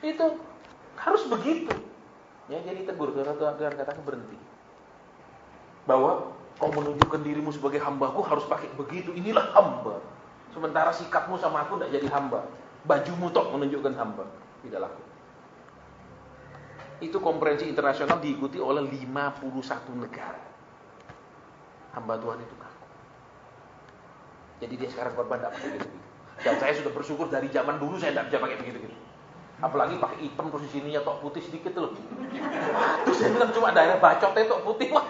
Itu harus begitu. Ya, jadi tegur, Tuhan katakan berhenti. Bahwa kau menunjukkan dirimu sebagai hambaku harus pakai begitu. Inilah hamba. Sementara sikapmu sama aku tidak jadi hamba. Bajumu tok menunjukkan hamba. Tidak laku. Itu konferensi internasional diikuti oleh 51 negara. Hamba Tuhan itu kaku. Jadi dia sekarang korban tidak pakai begitu. Dan saya sudah bersyukur dari zaman dulu saya tidak bisa pakai begitu. Apalagi pakai hitam terus di sininya tok putih sedikit loh. Terus saya bilang cuma daerah bacotnya tok putih. Wah.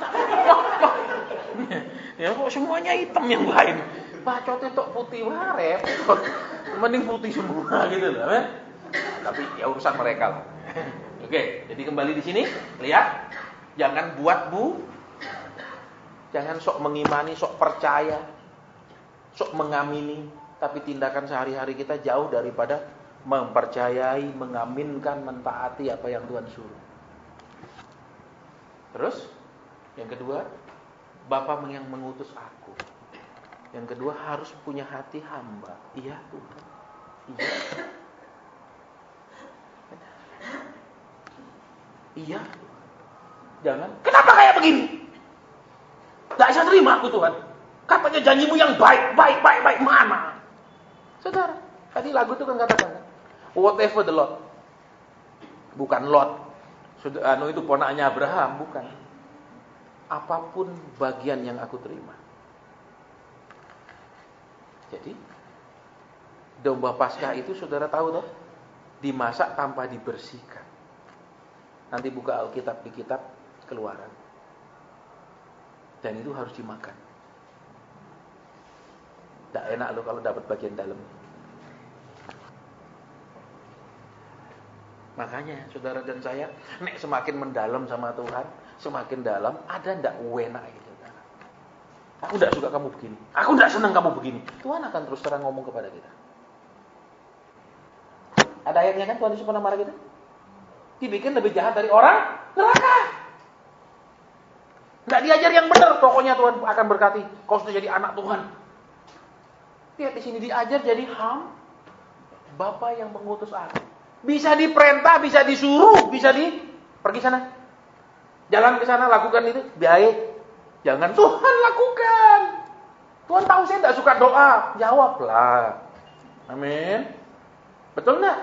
Ya kok semuanya hitam yang lain. Bacotnya tok putih, wah repot. Mending putih semua gitu loh. Tapi ya urusan mereka lah. Oke, jadi kembali di sini, lihat. Jangan buat jangan sok mengimani, sok percaya, sok mengamini, tapi tindakan sehari-hari kita jauh daripada mempercayai, mengaminkan, mentaati apa yang Tuhan suruh. Terus, yang kedua, Bapa yang mengutus aku. Yang kedua, harus punya hati hamba. Iya Tuhan. Iya. Iya. Jangan. Kenapa kayak begini? Tidak bisa terima aku Tuhan. Katanya janjimu yang baik. Mana? Saudara, tadi lagu itu kan katakan. Whatever the Lord. Bukan Lot. Itu ponaknya Abraham. Bukan. Apapun bagian yang aku terima. Jadi, domba Paskah itu saudara tahu toh? Dimasak tanpa dibersihkan. Nanti buka Alkitab di kitab Keluaran. Dan itu harus dimakan. Tidak enak lo kalau dapat bagian dalam. Makanya saudara dan saya, nek semakin mendalam sama Tuhan, semakin dalam, ada ndak enak gitu. Aku ndak suka kamu begini, aku ndak senang kamu begini. Tuhan akan terus terang ngomong kepada kita. Ada ayatnya kan, Tuhan Yesus pernah marah kita? Dibikin lebih jahat dari orang neraka. Nggak diajar yang benar, pokoknya Tuhan akan berkati. Kau sudah jadi anak Tuhan. Lihat di sini diajar jadi Bapa yang mengutus aku. Bisa diperintah, bisa disuruh, bisa pergi sana. Jalan ke sana, lakukan itu. Baik. Jangan Tuhan lakukan. Tuhan tahu saya tidak suka doa. Jawablah. Amin. Betul enggak?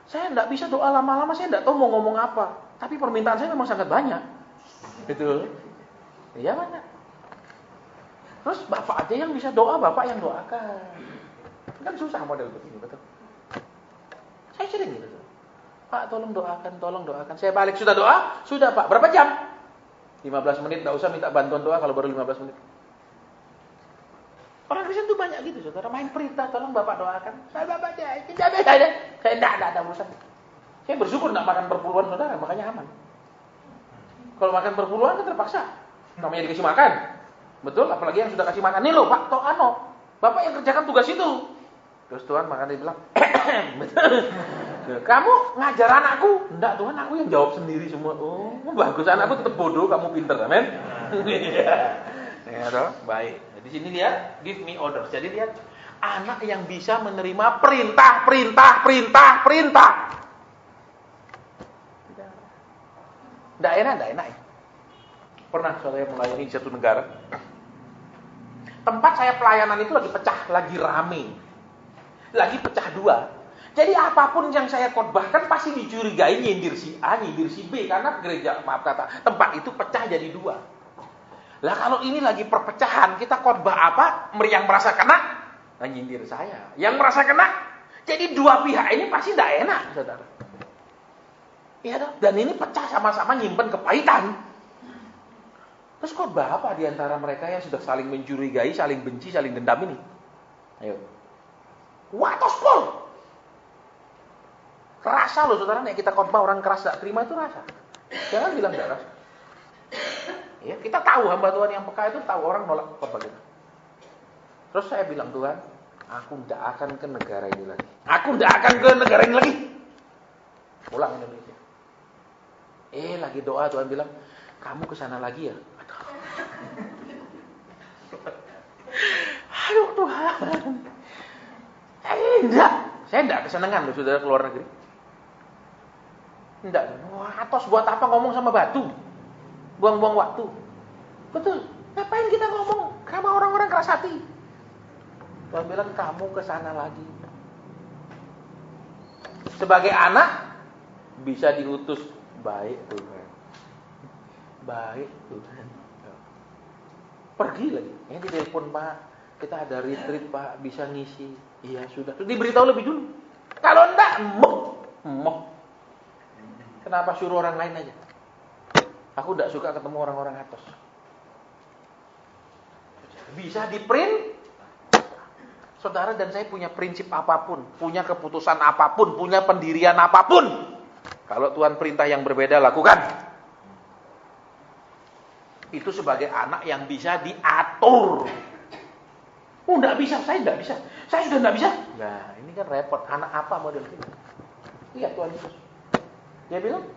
Saya tidak bisa doa lama-lama, saya tidak tahu mau ngomong apa. Tapi permintaan saya memang sangat banyak. Betul. Iya mana? Terus Bapak aja yang bisa doa, Bapak yang doakan. Kan susah model begini, betul. Saya sering gitu. Pak, tolong doakan. Saya balik, sudah doa? Sudah Pak. Berapa jam? 15 menit, tidak usah minta bantuan doa kalau baru 15 menit. Orang Kristen tuh banyak gitu, saudara. Main perintah, tolong Bapak doakan. Saya tidak ada urusan. Saya bersyukur tidak makan perpuluhan, saudara. Makanya aman. Kalau makan perpuluhan kan terpaksa. Namanya dikasih makan. Betul, apalagi yang sudah kasih makan. Nih loh Pak, Bapak yang kerjakan tugas itu. Terus Tuhan makanya dia bilang, kamu ngajar anakku? Enggak Tuhan, aku yang jawab sendiri semua. Oh, bagus, anakku tetap bodoh, kamu pinter, amin. Ya, toh? Baik. Di sini lihat, give me orders. Jadi lihat, anak yang bisa menerima perintah. Enggak enak. Pernah saya melayani di satu negara. Tempat saya pelayanan itu lagi pecah, lagi rame. Lagi pecah dua. Jadi apapun yang saya khotbahkan pasti dicurigai nyindir si A, nyindir si B. Karena gereja, tempat itu pecah jadi dua. Lah kalau ini lagi perpecahan, kita khotbah apa? Yang merasa kena, nyindir saya. Yang merasa kena, jadi dua pihak ini pasti tidak enak, saudara. Iya dong. Dan ini pecah sama-sama nyimpen kepahitan. Terus khotbah apa di antara mereka yang sudah saling mencurigai, saling benci, saling dendam ini? Ayo. Watospol. Rasa loh saudara, nek kita khotbah orang keras tak terima itu rasa. Jangan bilang tidak rasa. Ya, kita tahu hamba Tuhan yang peka itu tahu orang nolak khotbah kita. Terus saya bilang, Tuhan, aku tidak akan ke negara ini lagi. Pulang Indonesia. Lagi doa Tuhan bilang, kamu ke sana lagi ya? Aduh Tuhan. Enggak. Saya enggak kesenangan loh saudara keluar negeri. Enggak. Wah, atos buat apa ngomong sama batu? Buang-buang waktu. Betul. Ngapain kita ngomong sama orang-orang keras hati? Tuhan bilang kamu ke sana lagi. Sebagai anak bisa diutus baik Tuhan. Baik Tuhan. Pergi lagi. Ini ditelepon Pak, kita ada retreat Pak, bisa ngisi. Iya sudah. Terus diberitahu lebih dulu. Kalau enggak, emoh. Kenapa suruh orang lain aja? Aku enggak suka ketemu orang-orang atas. Bisa di-print. Saudara dan saya punya prinsip apapun, punya keputusan apapun, punya pendirian apapun. Kalau Tuhan perintah yang berbeda, lakukan. Itu sebagai anak yang bisa diatur. Oh, enggak bisa, saya enggak bisa. Saya sudah enggak bisa. Nah, ini kan repot. Anak apa model ini? Lihat Tuhan Yesus. Dia bilang,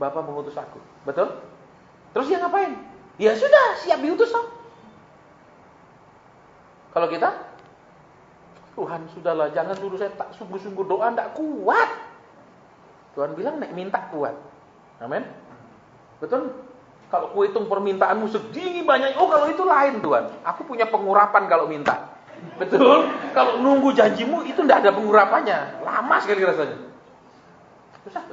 Bapa mengutus aku. Betul? Terus dia ngapain? Ya sudah, siap diutus toh. Kalau kita, Tuhan sudahlah, jangan suruh saya tak sungguh-sungguh doa, enggak kuat. Tuhan bilang, nek minta kuat. Amin. Betul? Kalau ku hitung permintaanmu segini banyak, oh kalau itu lain Tuhan. Aku punya pengurapan kalau minta. Betul? Kalau nunggu janjimu itu tidak ada pengurapannya. Lama sekali rasanya. Susah.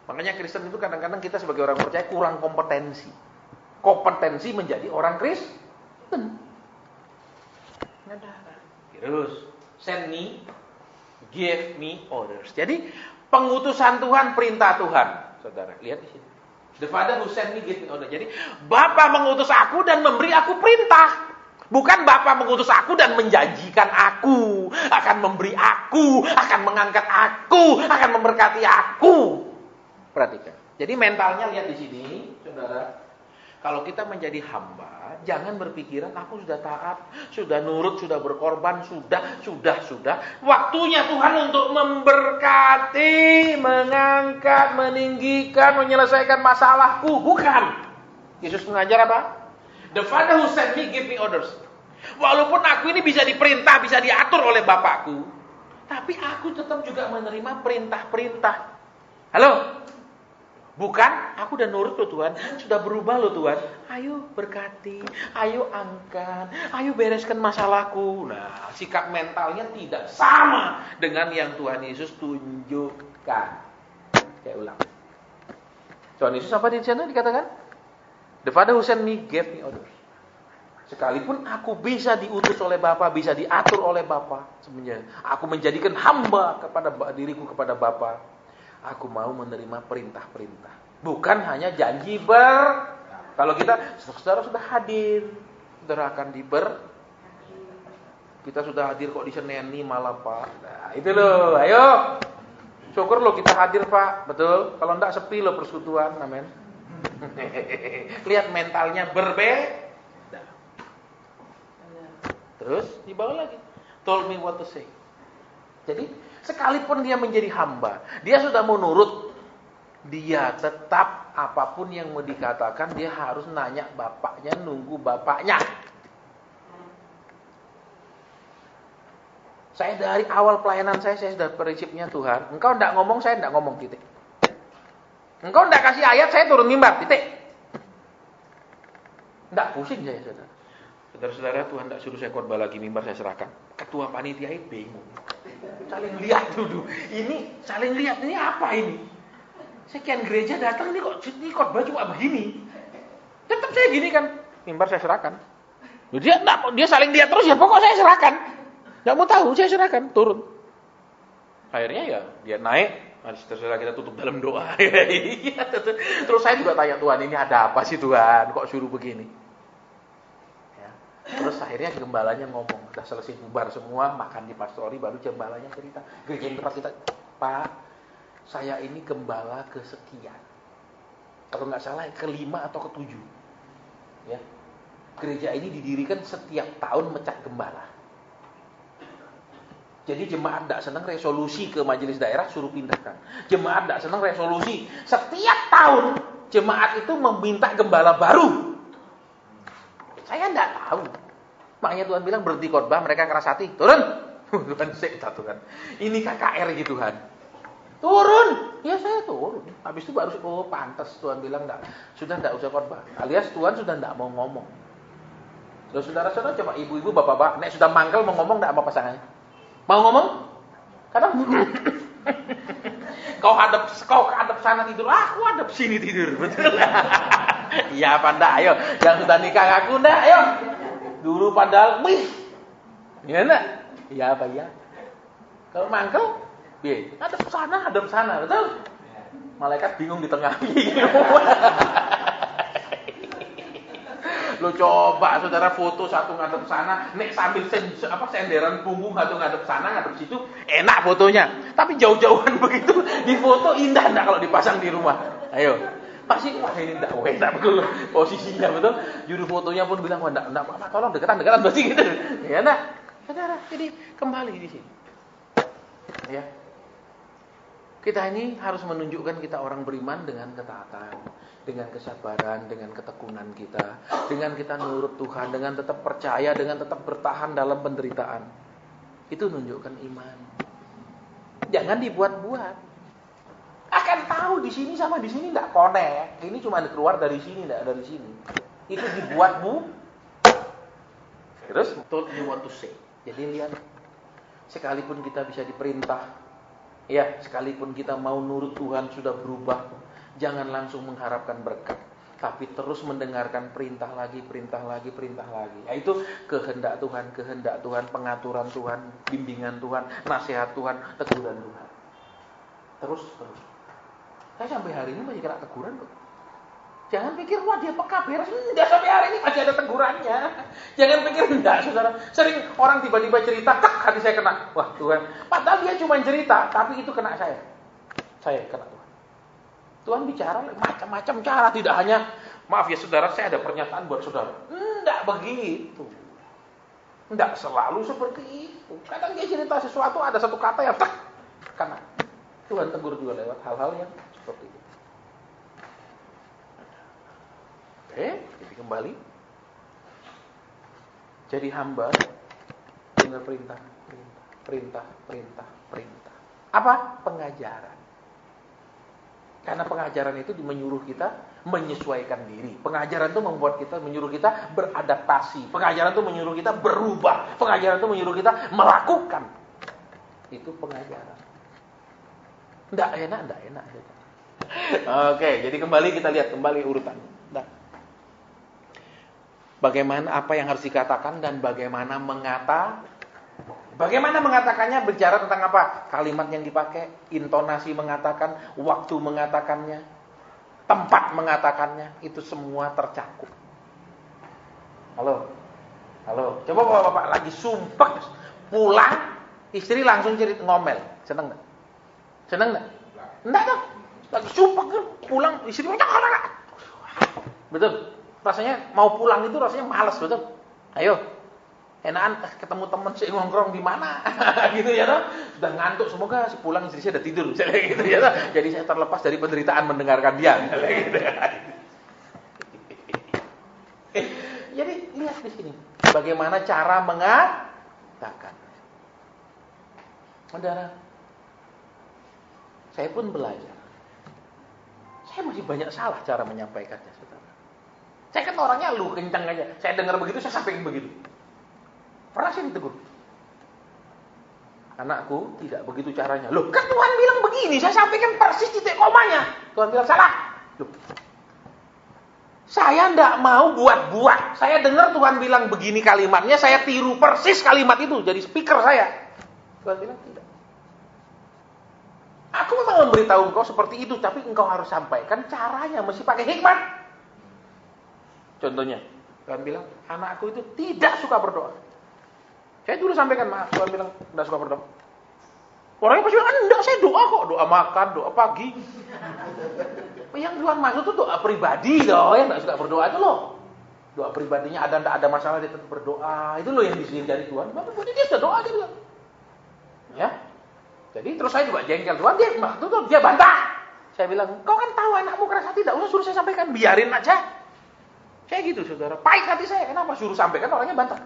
Makanya Kristen itu kadang-kadang kita sebagai orang percaya kurang kompetensi. Kompetensi menjadi orang Kristen. Terus, send me, give me orders. Jadi pengutusan Tuhan, perintah Tuhan. Saudara, lihat di sini. The Father who sent me give me order. Jadi Bapa mengutus aku dan memberi aku perintah. Bukan Bapa mengutus aku dan menjanjikan aku akan memberi aku, akan mengangkat aku, akan memberkati aku. Perhatikan. Jadi mentalnya lihat di sini, saudara. Kalau kita menjadi hamba, jangan berpikiran aku sudah taat, sudah nurut, sudah berkorban, sudah. Waktunya Tuhan untuk memberkati, mengangkat, meninggikan, menyelesaikan masalahku. Bukan. Yesus mengajar apa? The Father who sent me give me orders. Walaupun aku ini bisa diperintah, bisa diatur oleh Bapakku, tapi aku tetap juga menerima perintah-perintah. Halo? Bukan, aku udah nurut loh Tuhan, sudah berubah loh Tuhan. Ayo berkati, ayo angkat, ayo bereskan masalahku. Nah, sikap mentalnya tidak sama dengan yang Tuhan Yesus tunjukkan. Saya ulang. Tuhan Yesus apa di sana dikatakan? The Father who sent me gave me orders. Sekalipun aku bisa diutus oleh Bapa, bisa diatur oleh Bapa, sebenarnya aku menjadikan hamba kepada diriku kepada Bapa. Aku mau menerima perintah-perintah. Bukan hanya janji kalau kita saudara sudah hadir, saudara akan kita sudah hadir kok di Seneni malah Pak. Nah, itu loh, ayo. Syukur loh kita hadir Pak, betul. Kalau enggak sepi loh persekutuan, amin. Lihat mentalnya berbeda. Terus dibawa lagi. Told me what to say. Jadi sekalipun dia menjadi hamba, dia sudah mau nurut, dia tetap apapun yang mau dikatakan dia harus nanya bapaknya, nunggu bapaknya. Saya dari awal pelayanan saya sudah prinsipnya Tuhan, engkau enggak ngomong, saya enggak ngomong, titik. Engkau enggak kasih ayat, saya turun mimbar, titik. Enggak pusing saya, saudara. Saudara-saudara, Tuhan enggak suruh saya khotbah lagi, mimbar saya serahkan. Ketua panitia bingung. Saling lihat dulu. Ini saling lihat, ini apa ini? Sekian gereja datang ini kok khotbah cuma begini. Tetap saya gini kan, mimbar saya serahkan. Dia saling lihat terus ya, pokok saya serahkan. Enggak mau tahu, saya serahkan, turun. Akhirnya ya dia naik. Mari saudara kita tutup dalam doa. Terus saya juga tanya Tuhan, ini ada apa sih Tuhan? Kok suruh begini? Ya. Terus akhirnya gembalanya ngomong, udah selesai bubar semua, makan di pastori, baru gembalanya cerita. Gereja yang tempat kita, Pak, saya ini gembala kesekian. Kalau nggak salah ke-5 atau ke-7. Ya. Gereja ini didirikan setiap tahun mecat gembala. Jadi jemaat tidak senang resolusi ke majelis daerah suruh pindahkan. Jemaat tidak senang resolusi. Setiap tahun jemaat itu meminta gembala baru. Saya tidak tahu. Makanya Tuhan bilang berhenti khotbah, mereka keras hati. Turun. Tuhan Tuhan. Ini KKR gitu Tuhan. Turun. Ya saya turun. Habis itu baru pantas Tuhan bilang sudah tidak usah khotbah. Alias Tuhan sudah tidak mau ngomong. Saudara-saudara coba ibu-ibu, bapak-bapak, nek sudah mangkel mau ngomong tidak sama pasangannya. Mau ngomong? Karena kau hadap sana tidur, aku hadap sini tidur, betul? Iya apa ndak? Ayo, yang sudah nikah ngaku ndak? Ayo. Dulu padahal, iya ndak? Iya apa ya? Kalau mangkel, hadap sana, betul? Malaikat bingung di tengah. Lo coba saudara foto satu ngadep sana, nek sambil senderan punggung satu ngadep sana, ngadep situ, enak fotonya. Tapi jauh-jauhan begitu, di foto indah enggak kalau dipasang di rumah? Ayo. Pasti wah ini enggak enak betul posisinya, betul. Juru fotonya pun bilang, "Wah enggak apa-apa, tolong deketan pasti gitu." Ya enggak? Saudara, jadi kembali di sini. Ya. Kita ini harus menunjukkan kita orang beriman dengan ketaatan, dengan kesabaran, dengan ketekunan kita, dengan kita nurut Tuhan, dengan tetap percaya, dengan tetap bertahan dalam penderitaan. Itu menunjukkan iman. Jangan dibuat-buat. Akan tahu di sini sama di sini enggak connect. Ini cuma keluar dari sini, enggak dari sini. Itu dibuat Terus told you what to say. Jadi lihat, sekalipun kita bisa diperintah, ya, sekalipun kita mau nurut Tuhan sudah berubah, jangan langsung mengharapkan berkat, tapi terus mendengarkan perintah lagi. Yaitu kehendak Tuhan, pengaturan Tuhan, bimbingan Tuhan, nasihat Tuhan, teguran Tuhan. Terus. Saya sampai hari ini masih kena teguran kok. Jangan pikir, wah dia peka beres. Enggak, sampai hari ini masih ada tegurannya. Jangan pikir enggak, saudara. Sering orang tiba-tiba cerita, tak hati saya kena. Wah Tuhan, padahal dia cuma cerita, tapi itu kena saya. Saya kena Tuhan. Tuhan bicara macam-macam cara. Tidak hanya, maaf ya saudara, saya ada pernyataan buat saudara. Enggak begitu. Enggak selalu seperti itu. Kadang dia cerita sesuatu, ada satu kata yang tak kena. Tuhan tegur juga lewat hal-hal yang seperti itu. Oke, jadi kembali. Jadi hamba dengar perintah. Apa? Pengajaran. Karena pengajaran itu menyuruh kita menyesuaikan diri. Pengajaran itu membuat kita, menyuruh kita beradaptasi. Pengajaran itu menyuruh kita berubah. Pengajaran itu menyuruh kita melakukan. Itu pengajaran. Enggak enak. Oke, jadi kembali kita lihat kembali urutannya. Bagaimana apa yang harus dikatakan dan bagaimana mengatakannya, bicara tentang apa? Kalimat yang dipakai, intonasi mengatakan, waktu mengatakannya, tempat mengatakannya, itu semua tercakup. Halo. Coba bapak lagi sumpah pulang, istri langsung cerita ngomel. Seneng enggak? Enggak dong. Lagi sumpah pulang, istri enggak. Betul. Rasanya mau pulang itu rasanya malas, betul. Ayo, enakan ketemu teman sih ngongkrong di mana, gitu ya toh. Sudah ngantuk, semoga pulang istri saya udah tidur, gitu ya toh. Jadi saya terlepas dari penderitaan mendengarkan dia, gitu. Jadi lihat di sini, bagaimana cara mengatakan. Saudara, saya pun belajar. Saya masih banyak salah cara menyampaikannya, saudara. Saya kan orangnya kencang aja. Saya dengar begitu, saya sampaikan begitu. Pernah saya ditegur. Anakku, tidak begitu caranya. Loh, kan Tuhan bilang begini, saya sampaikan persis titik komanya. Tuhan bilang salah. Loh. Saya enggak mau buat-buat. Saya dengar Tuhan bilang begini kalimatnya, saya tiru persis kalimat itu jadi speaker saya. Tuhan bilang tidak. Aku memang memberitahu engkau seperti itu, tapi engkau harus sampaikan caranya, mesti pakai hikmat. Contohnya, Tuhan bilang, anakku itu tidak suka berdoa. Saya dulu sampaikan, maaf, Tuhan bilang, tidak suka berdoa. Orangnya pasti bilang, enggak, saya doa kok. Doa makan, doa pagi. Yang Tuhan maksud itu doa pribadi loh, yang tidak suka berdoa itu loh. Doa pribadinya ada, tidak ada masalah, dia tetap berdoa. Itu loh yang disini dari Tuhan. Berarti dia sudah doa, dia bilang. Ya. Jadi terus saya juga jengkel. Tuhan, dia bantah. Saya bilang, kau kan tahu anakmu keras hati, tidak usah suruh saya sampaikan, biarin aja. Kayak gitu saudara, pahit hati saya, kenapa suruh sampaikan orangnya bantah.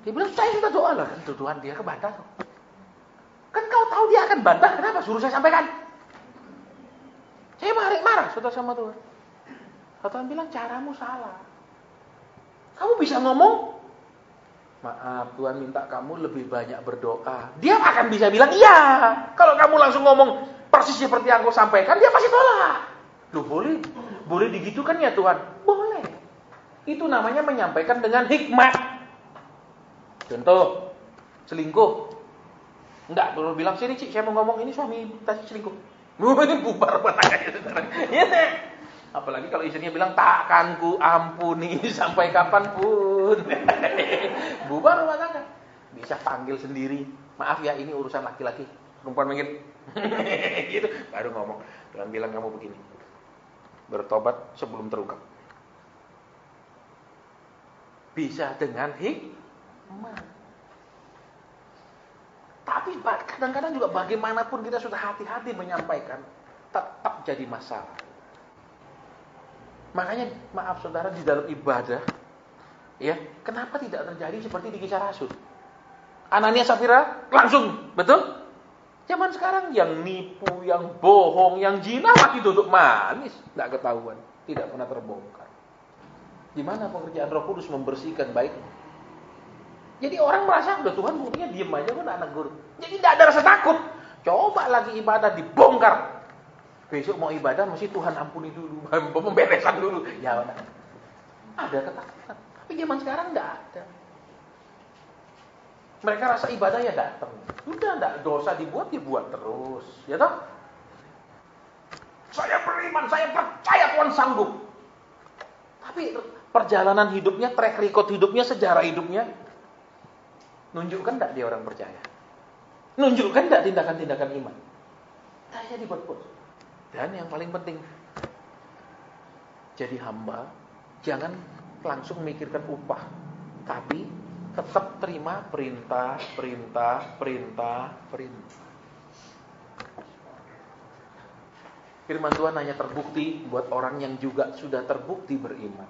Dia bilang, saya sudah doa lah, kan Tuhan dia kebantah. Kan kau tahu dia akan bantah, kenapa suruh saya sampaikan? Saya marah saudara sama Tuhan. Tuhan bilang, caramu salah. Kamu bisa ngomong, maaf Tuhan minta kamu lebih banyak berdoa. Dia akan bisa bilang, iya. Kalau kamu langsung ngomong persis seperti yang kau sampaikan, dia pasti tolak. Loh boleh digitukan ya Tuhan? Boleh. Itu namanya menyampaikan dengan hikmat. Contoh, selingkuh. Enggak, perlu bilang, sini Cik, saya mau ngomong ini suami tadi selingkuh. Ini bubar banget. Ya, apalagi kalau istrinya bilang, takkan ku ampuni sampai kapanpun. Bubar rumah tangga. Bisa panggil sendiri. Maaf ya, ini urusan laki-laki. Perempuan mungkin. Gitu, baru ngomong. Tuhan bilang kamu begini. Bertobat sebelum terungkap. Bisa dengan hikmah. Tapi kadang-kadang juga bagaimanapun kita sudah hati-hati menyampaikan, tetap jadi masalah. Makanya maaf saudara, di dalam ibadah, ya, kenapa tidak terjadi seperti di Kisah Rasul? Anania Safira langsung, betul? Zaman sekarang yang nipu, yang bohong, yang zina masih duduk manis, tidak ketahuan, tidak pernah terbongkar. Di mana pekerjaan Roh Kudus membersihkan baik? Jadi orang merasa udah Tuhan buktinya diem aja kok anak guru. Jadi tidak ada rasa takut. Coba lagi ibadah dibongkar. Besok mau ibadah mesti Tuhan ampuni dulu, pemberesan dulu. Ya udah. Ada ketakutan. Tapi zaman sekarang tidak ada. Mereka rasa ibadah ya datang. Sudah tidak dosa dibuat terus, ya toh? Saya beriman, saya percaya Tuhan sanggup. Tapi perjalanan hidupnya, track record hidupnya, sejarah hidupnya, nunjukkan enggak dia orang percaya? Nunjukkan enggak tindakan-tindakan iman? Saya dibuat-buat. Dan yang paling penting, jadi hamba, jangan langsung memikirkan upah, tapi tetap terima perintah. Firman Tuhan hanya terbukti buat orang yang juga sudah terbukti beriman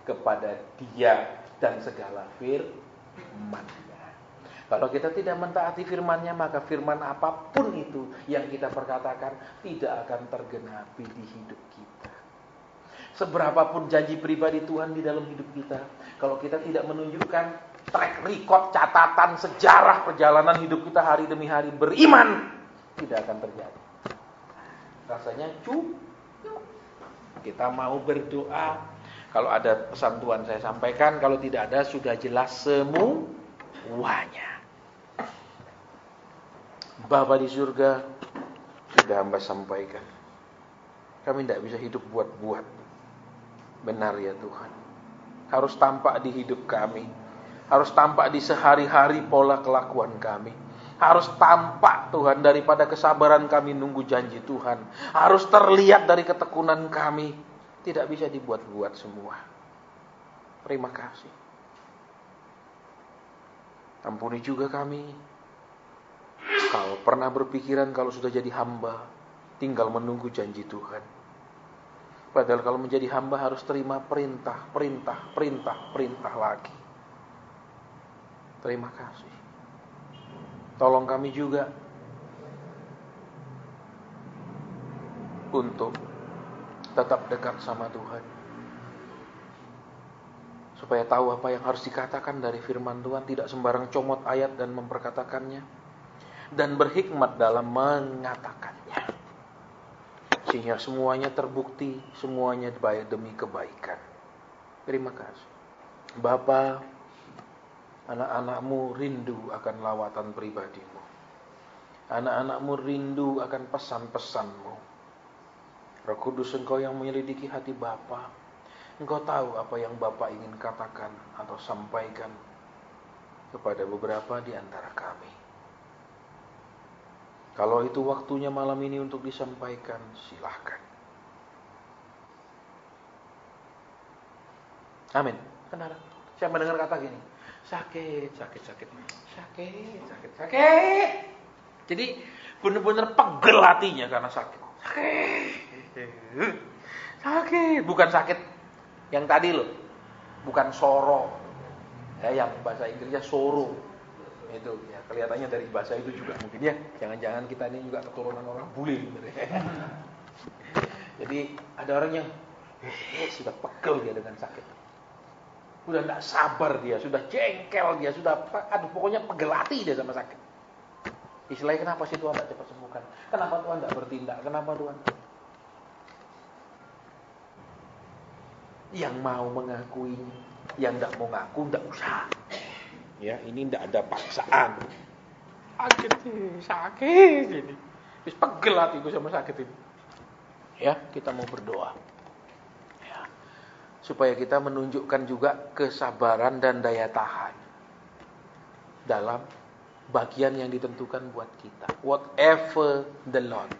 kepada Dia dan segala firman-Nya. Kalau kita tidak mentaati firman-Nya, maka firman apapun itu yang kita perkatakan tidak akan tergenapi di hidup kita. Seberapapun janji pribadi Tuhan di dalam hidup kita, kalau kita tidak menunjukkan track record, catatan, sejarah perjalanan hidup kita hari demi hari beriman, tidak akan terjadi. Rasanya cukup. Kita mau berdoa. Kalau ada pesan Tuhan saya sampaikan, kalau tidak ada sudah jelas semuanya. Bapa di surga, sudah hamba sampaikan, kami tidak bisa hidup buat-buat. Benar ya Tuhan, harus tampak di hidup kami, harus tampak di sehari-hari pola kelakuan kami, harus tampak Tuhan daripada kesabaran kami nunggu janji Tuhan, harus terlihat dari ketekunan kami, tidak bisa dibuat-buat semua. Terima kasih. Ampuni juga kami, kalau pernah berpikiran kalau sudah jadi hamba tinggal menunggu janji Tuhan. Padahal kalau menjadi hamba harus terima perintah lagi. Terima kasih. Tolong kami juga untuk tetap dekat sama Tuhan, supaya tahu apa yang harus dikatakan dari firman Tuhan, tidak sembarang comot ayat dan memperkatakannya, dan berhikmat dalam mengatakannya, sehingga semuanya terbukti, semuanya baik demi kebaikan. Terima kasih Bapa. Anak-anakmu rindu akan lawatan pribadimu, anak-anakmu rindu akan pesan-pesanmu. Roh Kudus, Engkau yang menyelidiki hati Bapa, Engkau tahu apa yang Bapa ingin katakan atau sampaikan kepada beberapa di antara kami. Kalau itu waktunya malam ini untuk disampaikan, silahkan. Amin. Benar. Saya mendengar kata gini, sakit. Jadi benar-benar pegel hatinya karena sakit. Sakit. Bukan sakit yang tadi loh. Bukan soro. Ya, yang bahasa Inggrisnya soro. Itu ya, kelihatannya dari bahasa itu juga mungkin ya. Jangan-jangan kita ini juga keturunan orang bule. Jadi ada orang yang sudah pegel dia dengan sakit. Sudah tidak sabar dia, sudah jengkel dia, sudah pokoknya pegel hati dia sama sakit. Istilahnya, kenapa sih Tuhan tidak cepat sembuhkan? Kenapa Tuhan tidak bertindak? Kenapa Tuhan? Yang mau mengakuinya, yang tidak mau ngaku tidak usah. Ya, ini tidak ada paksaan. Sakit ini. Terus pegel hatiku sama sakit ini. Ya, kita mau berdoa. Ya, supaya kita menunjukkan juga kesabaran dan daya tahan dalam bagian yang ditentukan buat kita. Whatever the Lord.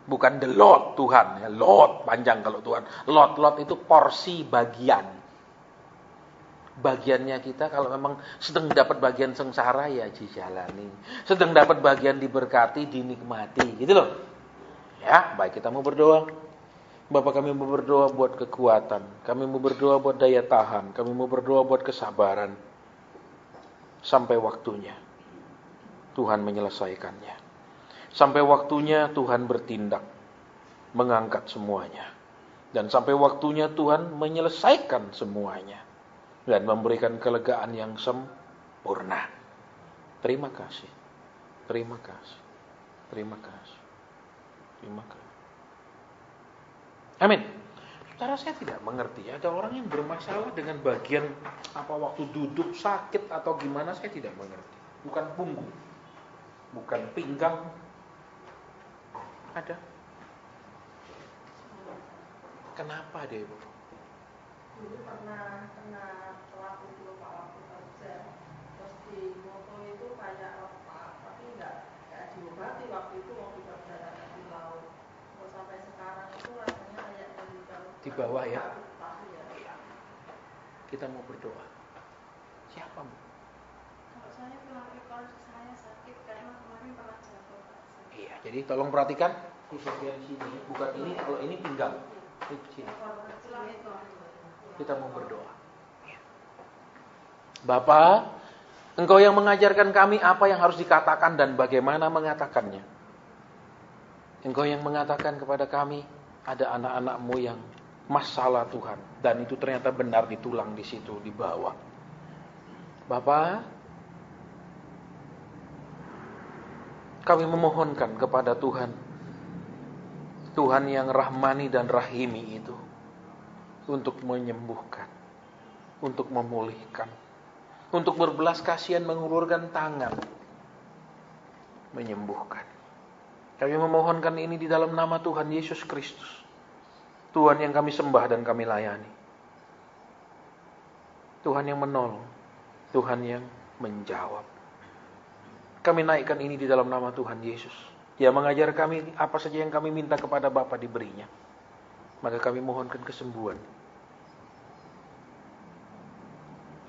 Bukan the Lord Tuhan, ya. Lord panjang kalau Tuhan. Lord itu porsi bagian. Bagiannya kita kalau memang sedang dapat bagian sengsara ya dijalani. Sedang dapat bagian diberkati, dinikmati, gitu loh. Ya, baik, kita mau berdoa. Bapak, kami mau berdoa buat kekuatan, kami mau berdoa buat daya tahan, kami mau berdoa buat kesabaran. Sampai waktunya Tuhan menyelesaikannya. Sampai waktunya Tuhan bertindak, mengangkat semuanya. Dan sampai waktunya Tuhan menyelesaikan semuanya. Dan memberikan kelegaan yang sempurna. Terima kasih. Terima kasih. Terima kasih. Terima kasih. Amin. Saudara, saya tidak mengerti. Ada orang yang bermasalah dengan bagian apa waktu duduk sakit atau gimana, saya tidak mengerti. Bukan punggung, bukan pinggang. Ada. Kenapa deh, Bu? Dulu pernah waktu dulu Pak waktu kerja, terus di moto itu kayak retak, tapi nggak diobati waktu itu waktu perjalanan di laut. Terus sampai sekarang itu rasanya kayak Di bawah ya. Iya. Kita mau berdoa. Siapa, Bu? Kalau saya bilang ekor saya sakit karena kemarin pernah jatuh. Iya, jadi tolong perhatikan di bagian sini, bukan ini, kalau ini pinggang. Ini sini. Kita mau berdoa. Bapa, Engkau yang mengajarkan kami apa yang harus dikatakan dan bagaimana mengatakannya. Engkau yang mengatakan kepada kami, ada anak-anak-Mu yang masalah Tuhan. Dan itu ternyata benar ditulang di situ, di bawah. Bapa, kami memohonkan kepada Tuhan. Tuhan yang rahmani dan rahimi itu. Untuk menyembuhkan. Untuk memulihkan. Untuk berbelas kasihan mengulurkan tangan. Menyembuhkan. Kami memohonkan ini di dalam nama Tuhan Yesus Kristus. Tuhan yang kami sembah dan kami layani. Tuhan yang menolong. Tuhan yang menjawab. Kami naikkan ini di dalam nama Tuhan Yesus. Dia mengajar kami apa saja yang kami minta kepada Bapa diberinya. Maka kami mohonkan kesembuhan.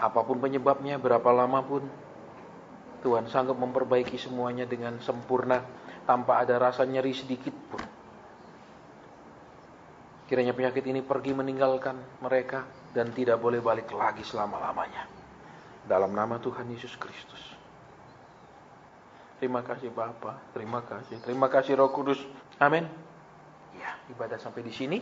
Apapun penyebabnya, berapa lama pun, Tuhan sanggup memperbaiki semuanya dengan sempurna, tanpa ada rasa nyeri sedikit pun. Kiranya penyakit ini pergi meninggalkan mereka, dan tidak boleh balik lagi selama-lamanya. Dalam nama Tuhan Yesus Kristus. Terima kasih Bapa, terima kasih Roh Kudus. Amin. Ya, ibadah sampai di sini.